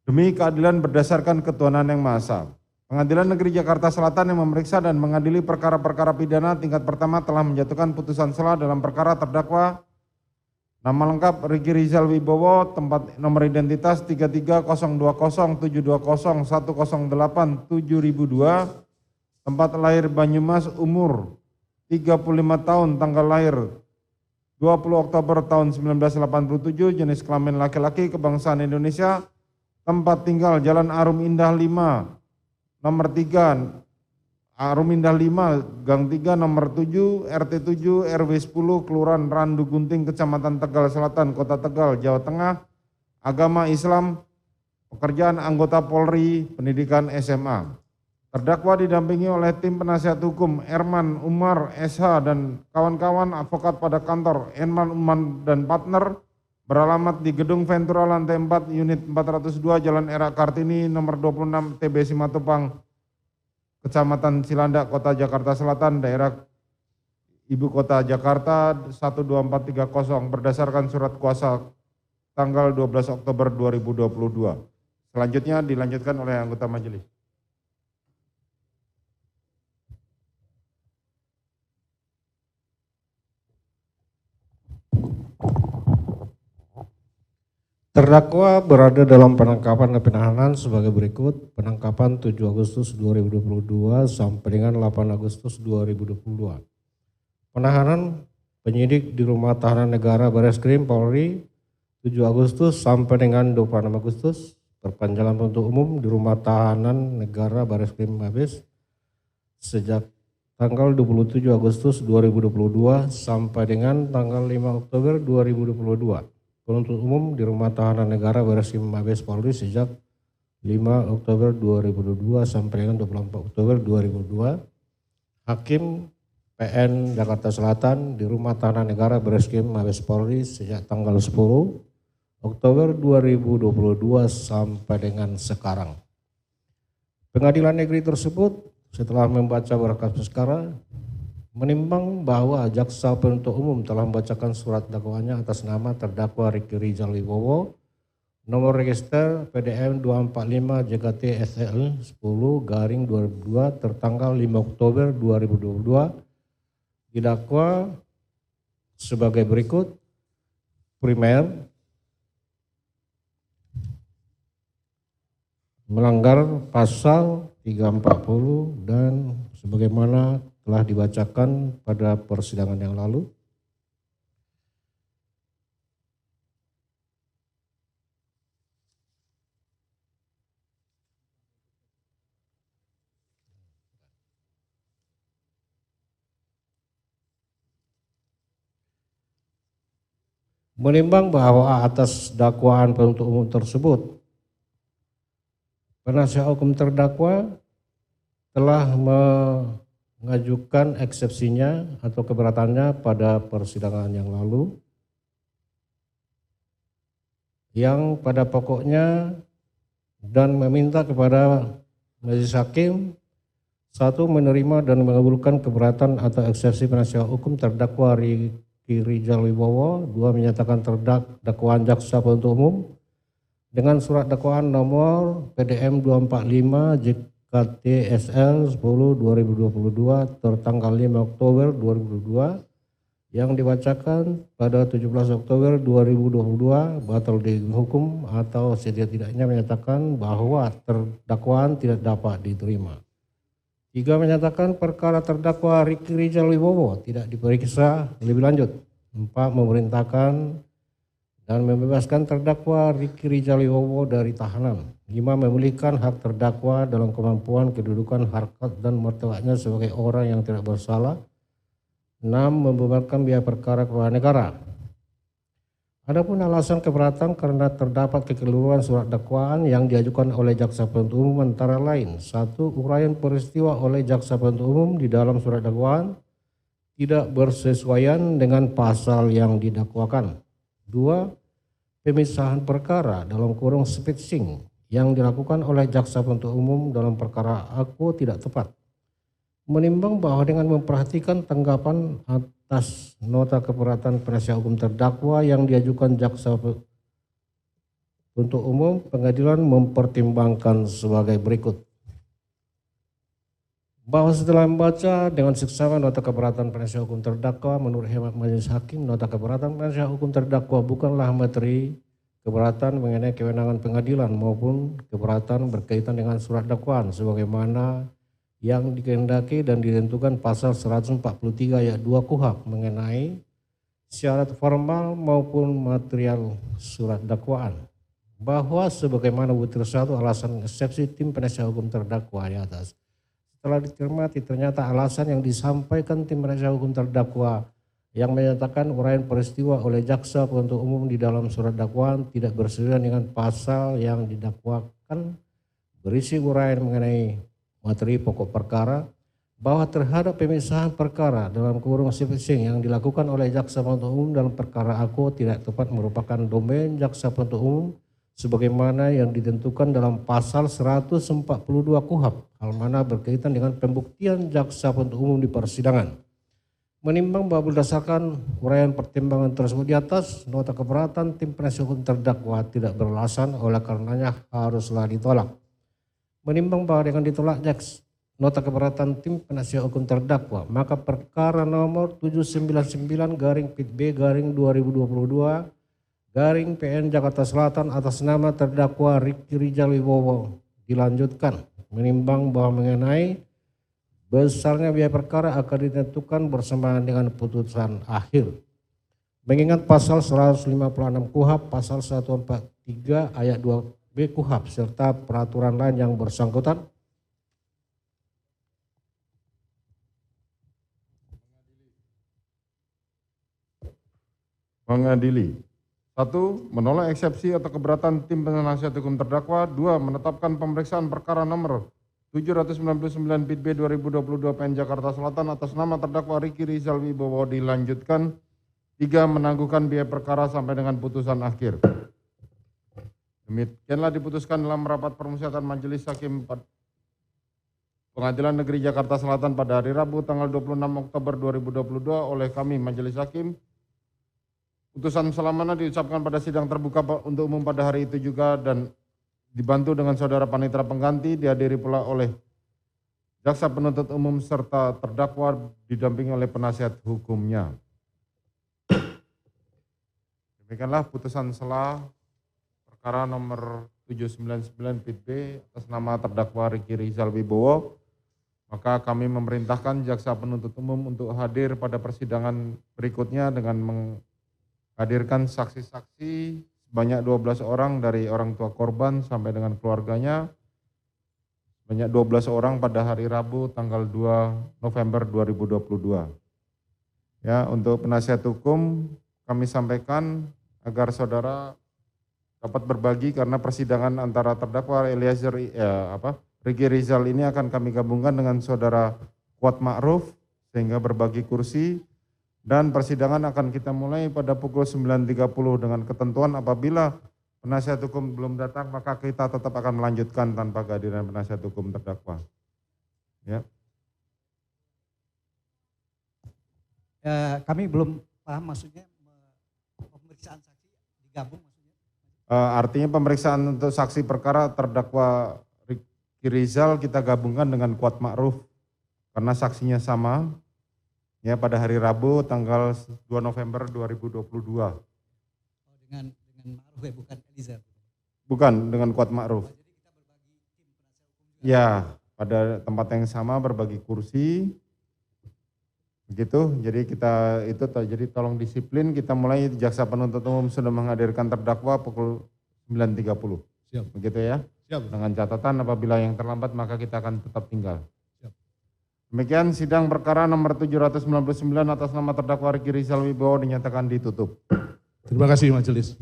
Demi keadilan berdasarkan ketuhanan yang Maha Esa, Pengadilan Negeri Jakarta Selatan yang memeriksa dan mengadili perkara-perkara pidana tingkat pertama telah menjatuhkan putusan sela dalam perkara terdakwa nama lengkap Ricky Rizal Wibowo, tempat nomor identitas 330207087002, tempat lahir Banyumas, umur 35 tahun, tanggal lahir 20 Oktober tahun 1987, jenis kelamin laki-laki, kebangsaan Indonesia, tempat tinggal Jalan Arum Indah 5, nomor 3, Arum Indah 5, Gang 3, nomor 7, RT 7, RW 10, Kelurahan Randu Gunting, Kecamatan Tegal Selatan, Kota Tegal, Jawa Tengah, agama Islam, pekerjaan anggota Polri, pendidikan SMA. Terdakwa didampingi oleh tim penasihat hukum Erman Umar SH dan kawan-kawan advokat pada kantor Erman Umar dan partner, beralamat di Gedung Ventura lantai 4 unit 402 Jalan Era Kartini nomor 26 TB Simatupang, Kecamatan Cilandak, Kota Jakarta Selatan, daerah Ibu Kota Jakarta 12430 berdasarkan surat kuasa tanggal 12 Oktober 2022. Selanjutnya dilanjutkan oleh anggota majelis. Terdakwa berada dalam penangkapan dan penahanan sebagai berikut. Penangkapan 7 Agustus 2022 sampai dengan 8 Agustus 2022. Penahanan penyidik di Rumah Tahanan Negara Bareskrim Polri 7 Agustus sampai dengan 26 Agustus. Perpanjangan penuntut umum di Rumah Tahanan Negara Bareskrim Mabes sejak tanggal 27 Agustus 2022 sampai dengan tanggal 5 Oktober 2022. Penuntut umum di Rumah Tahanan Negara Bareskrim Mabes Polri sejak 5 Oktober 2022 sampai dengan 24 Oktober 2022. Hakim PN Jakarta Selatan di Rumah Tahanan Negara Bareskrim Mabes Polri sejak tanggal 10 Oktober 2022 sampai dengan sekarang. Pengadilan negeri tersebut setelah membaca berkas perkara menimbang bahwa jaksa penuntut umum telah membacakan surat dakwaannya atas nama terdakwa Ricky Rizal Wibowo, nomor register PDM 245 JKT SL 10/2002 tertanggal 5 Oktober 2022, didakwa sebagai berikut. Primer, melanggar pasal 340 dan sebagaimana telah dibacakan pada persidangan yang lalu. Menimbang bahwa atas dakwaan penuntut umum tersebut, penasihat hukum terdakwa telah mengajukan eksepsinya atau keberatannya pada persidangan yang lalu, yang pada pokoknya dan meminta kepada majelis hakim, satu, menerima dan mengabulkan keberatan atau eksepsi penasihat hukum terdakwa Ricky Rizal Wibowo, dua, menyatakan dakwaan jaksa penuntut umum dengan surat dakwaan nomor PDM 245 JKT SL 10/2022 tertanggal 5 Oktober 2022 yang dibacakan pada 17 Oktober 2022 batal dihukum atau setidak-tidaknya menyatakan bahwa dakwaan tidak dapat diterima. 3, menyatakan perkara terdakwa Ricky Rizal Wibowo tidak diperiksa lebih lanjut. 4, memerintahkan dan membebaskan terdakwa Riki Rizal Wibowo dari tahanan. 5. Memulihkan hak terdakwa dalam kemampuan, kedudukan, harkat, dan martabatnya sebagai orang yang tidak bersalah. 6. Membebankan biaya perkara kepada negara. Adapun alasan keberatan karena terdapat kekeliruan surat dakwaan yang diajukan oleh jaksa penuntut umum antara lain: 1. Uraian peristiwa oleh jaksa penuntut umum di dalam surat dakwaan tidak bersesuaian dengan pasal yang didakwakan. 2. Pemisahan perkara dalam kurung spetsing yang dilakukan oleh jaksa penuntut umum dalam perkara aku tidak tepat. Menimbang bahwa dengan memperhatikan tanggapan atas nota keberatan penasihat hukum terdakwa yang diajukan jaksa penuntut umum, pengadilan mempertimbangkan sebagai berikut. Bahwa setelah membaca dengan seksama nota keberatan penasihat hukum terdakwa, menurut hemat majelis hakim, nota keberatan penasihat hukum terdakwa bukanlah materi keberatan mengenai kewenangan pengadilan maupun keberatan berkaitan dengan surat dakwaan sebagaimana yang dikehendaki dan ditentukan pasal 143 ayat 2 KUHP mengenai syarat formal maupun material surat dakwaan. Bahwa sebagaimana butir 1 alasan eksepsi tim penasihat hukum terdakwa di atas. Setelah dicermati, ternyata alasan yang disampaikan tim penasihat hukum terdakwa yang menyatakan uraian peristiwa oleh jaksa penuntut umum di dalam surat dakwaan tidak bersesuaian dengan pasal yang didakwakan, berisi uraian mengenai materi pokok perkara, bahwa terhadap pemisahan perkara dalam kurung spetsing yang dilakukan oleh jaksa penuntut umum dalam perkara aku tidak tepat merupakan domain jaksa penuntut umum sebagaimana yang ditentukan dalam pasal 142 KUHP, hal mana berkaitan dengan pembuktian jaksa penuntut umum di persidangan. Menimbang bahwa berdasarkan uraian pertimbangan tersebut di atas, nota keberatan tim penasihat hukum terdakwa tidak beralasan, oleh karenanya haruslah ditolak. Menimbang bahwa dengan ditolak nota keberatan tim penasihat hukum terdakwa, maka perkara nomor 799/B/2022 PN Jakarta Selatan atas nama terdakwa Riki Rizal Wibowo dilanjutkan. Menimbang bahwa mengenai besarnya biaya perkara akan ditentukan bersamaan dengan putusan akhir. Mengingat pasal 156 KUHP, pasal 143 ayat 2 B KUHP serta peraturan lain yang bersangkutan, mengadili. 1. Menolak eksepsi atau keberatan tim penasihat hukum terdakwa. 2. Menetapkan pemeriksaan perkara nomor 799/B/2022 PN Jakarta Selatan atas nama terdakwa Riki Rizal Wibowo dilanjutkan. 3. Menangguhkan biaya perkara sampai dengan putusan akhir. Demikianlah diputuskan dalam rapat permusyawaratan Majelis Hakim Pengadilan Negeri Jakarta Selatan pada hari Rabu tanggal 26 Oktober 2022 oleh kami Majelis Hakim. Putusan selamana diucapkan pada sidang terbuka untuk umum pada hari itu juga dan dibantu dengan saudara panitera pengganti, dihadiri pula oleh jaksa penuntut umum serta terdakwa didampingi oleh penasihat hukumnya. Demikianlah putusan selah perkara nomor 799/B atas nama terdakwa Riki Rizal Wibowo. Maka kami memerintahkan jaksa penuntut umum untuk hadir pada persidangan berikutnya dengan menghadirkan saksi-saksi sebanyak 12 orang dari orang tua korban sampai dengan keluarganya. Sebanyak 12 orang pada hari Rabu tanggal 2 November 2022. Ya, untuk penasihat hukum kami sampaikan agar saudara dapat berbagi karena persidangan antara terdakwa Riki Rizal ini akan kami gabungkan dengan saudara Kuat Ma'ruf sehingga berbagi kursi dan persidangan akan kita mulai pada pukul 9.30 dengan ketentuan apabila penasihat hukum belum datang maka kita tetap akan melanjutkan tanpa kehadiran penasihat hukum terdakwa. Ya. Kami belum paham maksudnya pemeriksaan saksi digabung maksudnya. Artinya pemeriksaan untuk saksi perkara terdakwa Riki Rizal kita gabungkan dengan Kuat Ma'ruf karena saksinya sama ya pada hari Rabu tanggal 2 November 2022. Dengan Ma'ruf ya, bukan Eliezer. Bukan, dengan Kuat Ma'ruf. Jadi kita berbagi tim penasihat hukum juga. Ya, pada tempat yang sama berbagi kursi. Begitu, jadi jadi tolong disiplin, kita mulai jaksa penuntut umum sudah menghadirkan terdakwa pukul 9.30. Siap. Begitu ya. Siap. Dengan catatan apabila yang terlambat maka kita akan tetap tinggal. Siap. Demikian sidang perkara nomor 799 atas nama terdakwa Ricky Rizal Wibowo dinyatakan ditutup. Terima kasih majelis.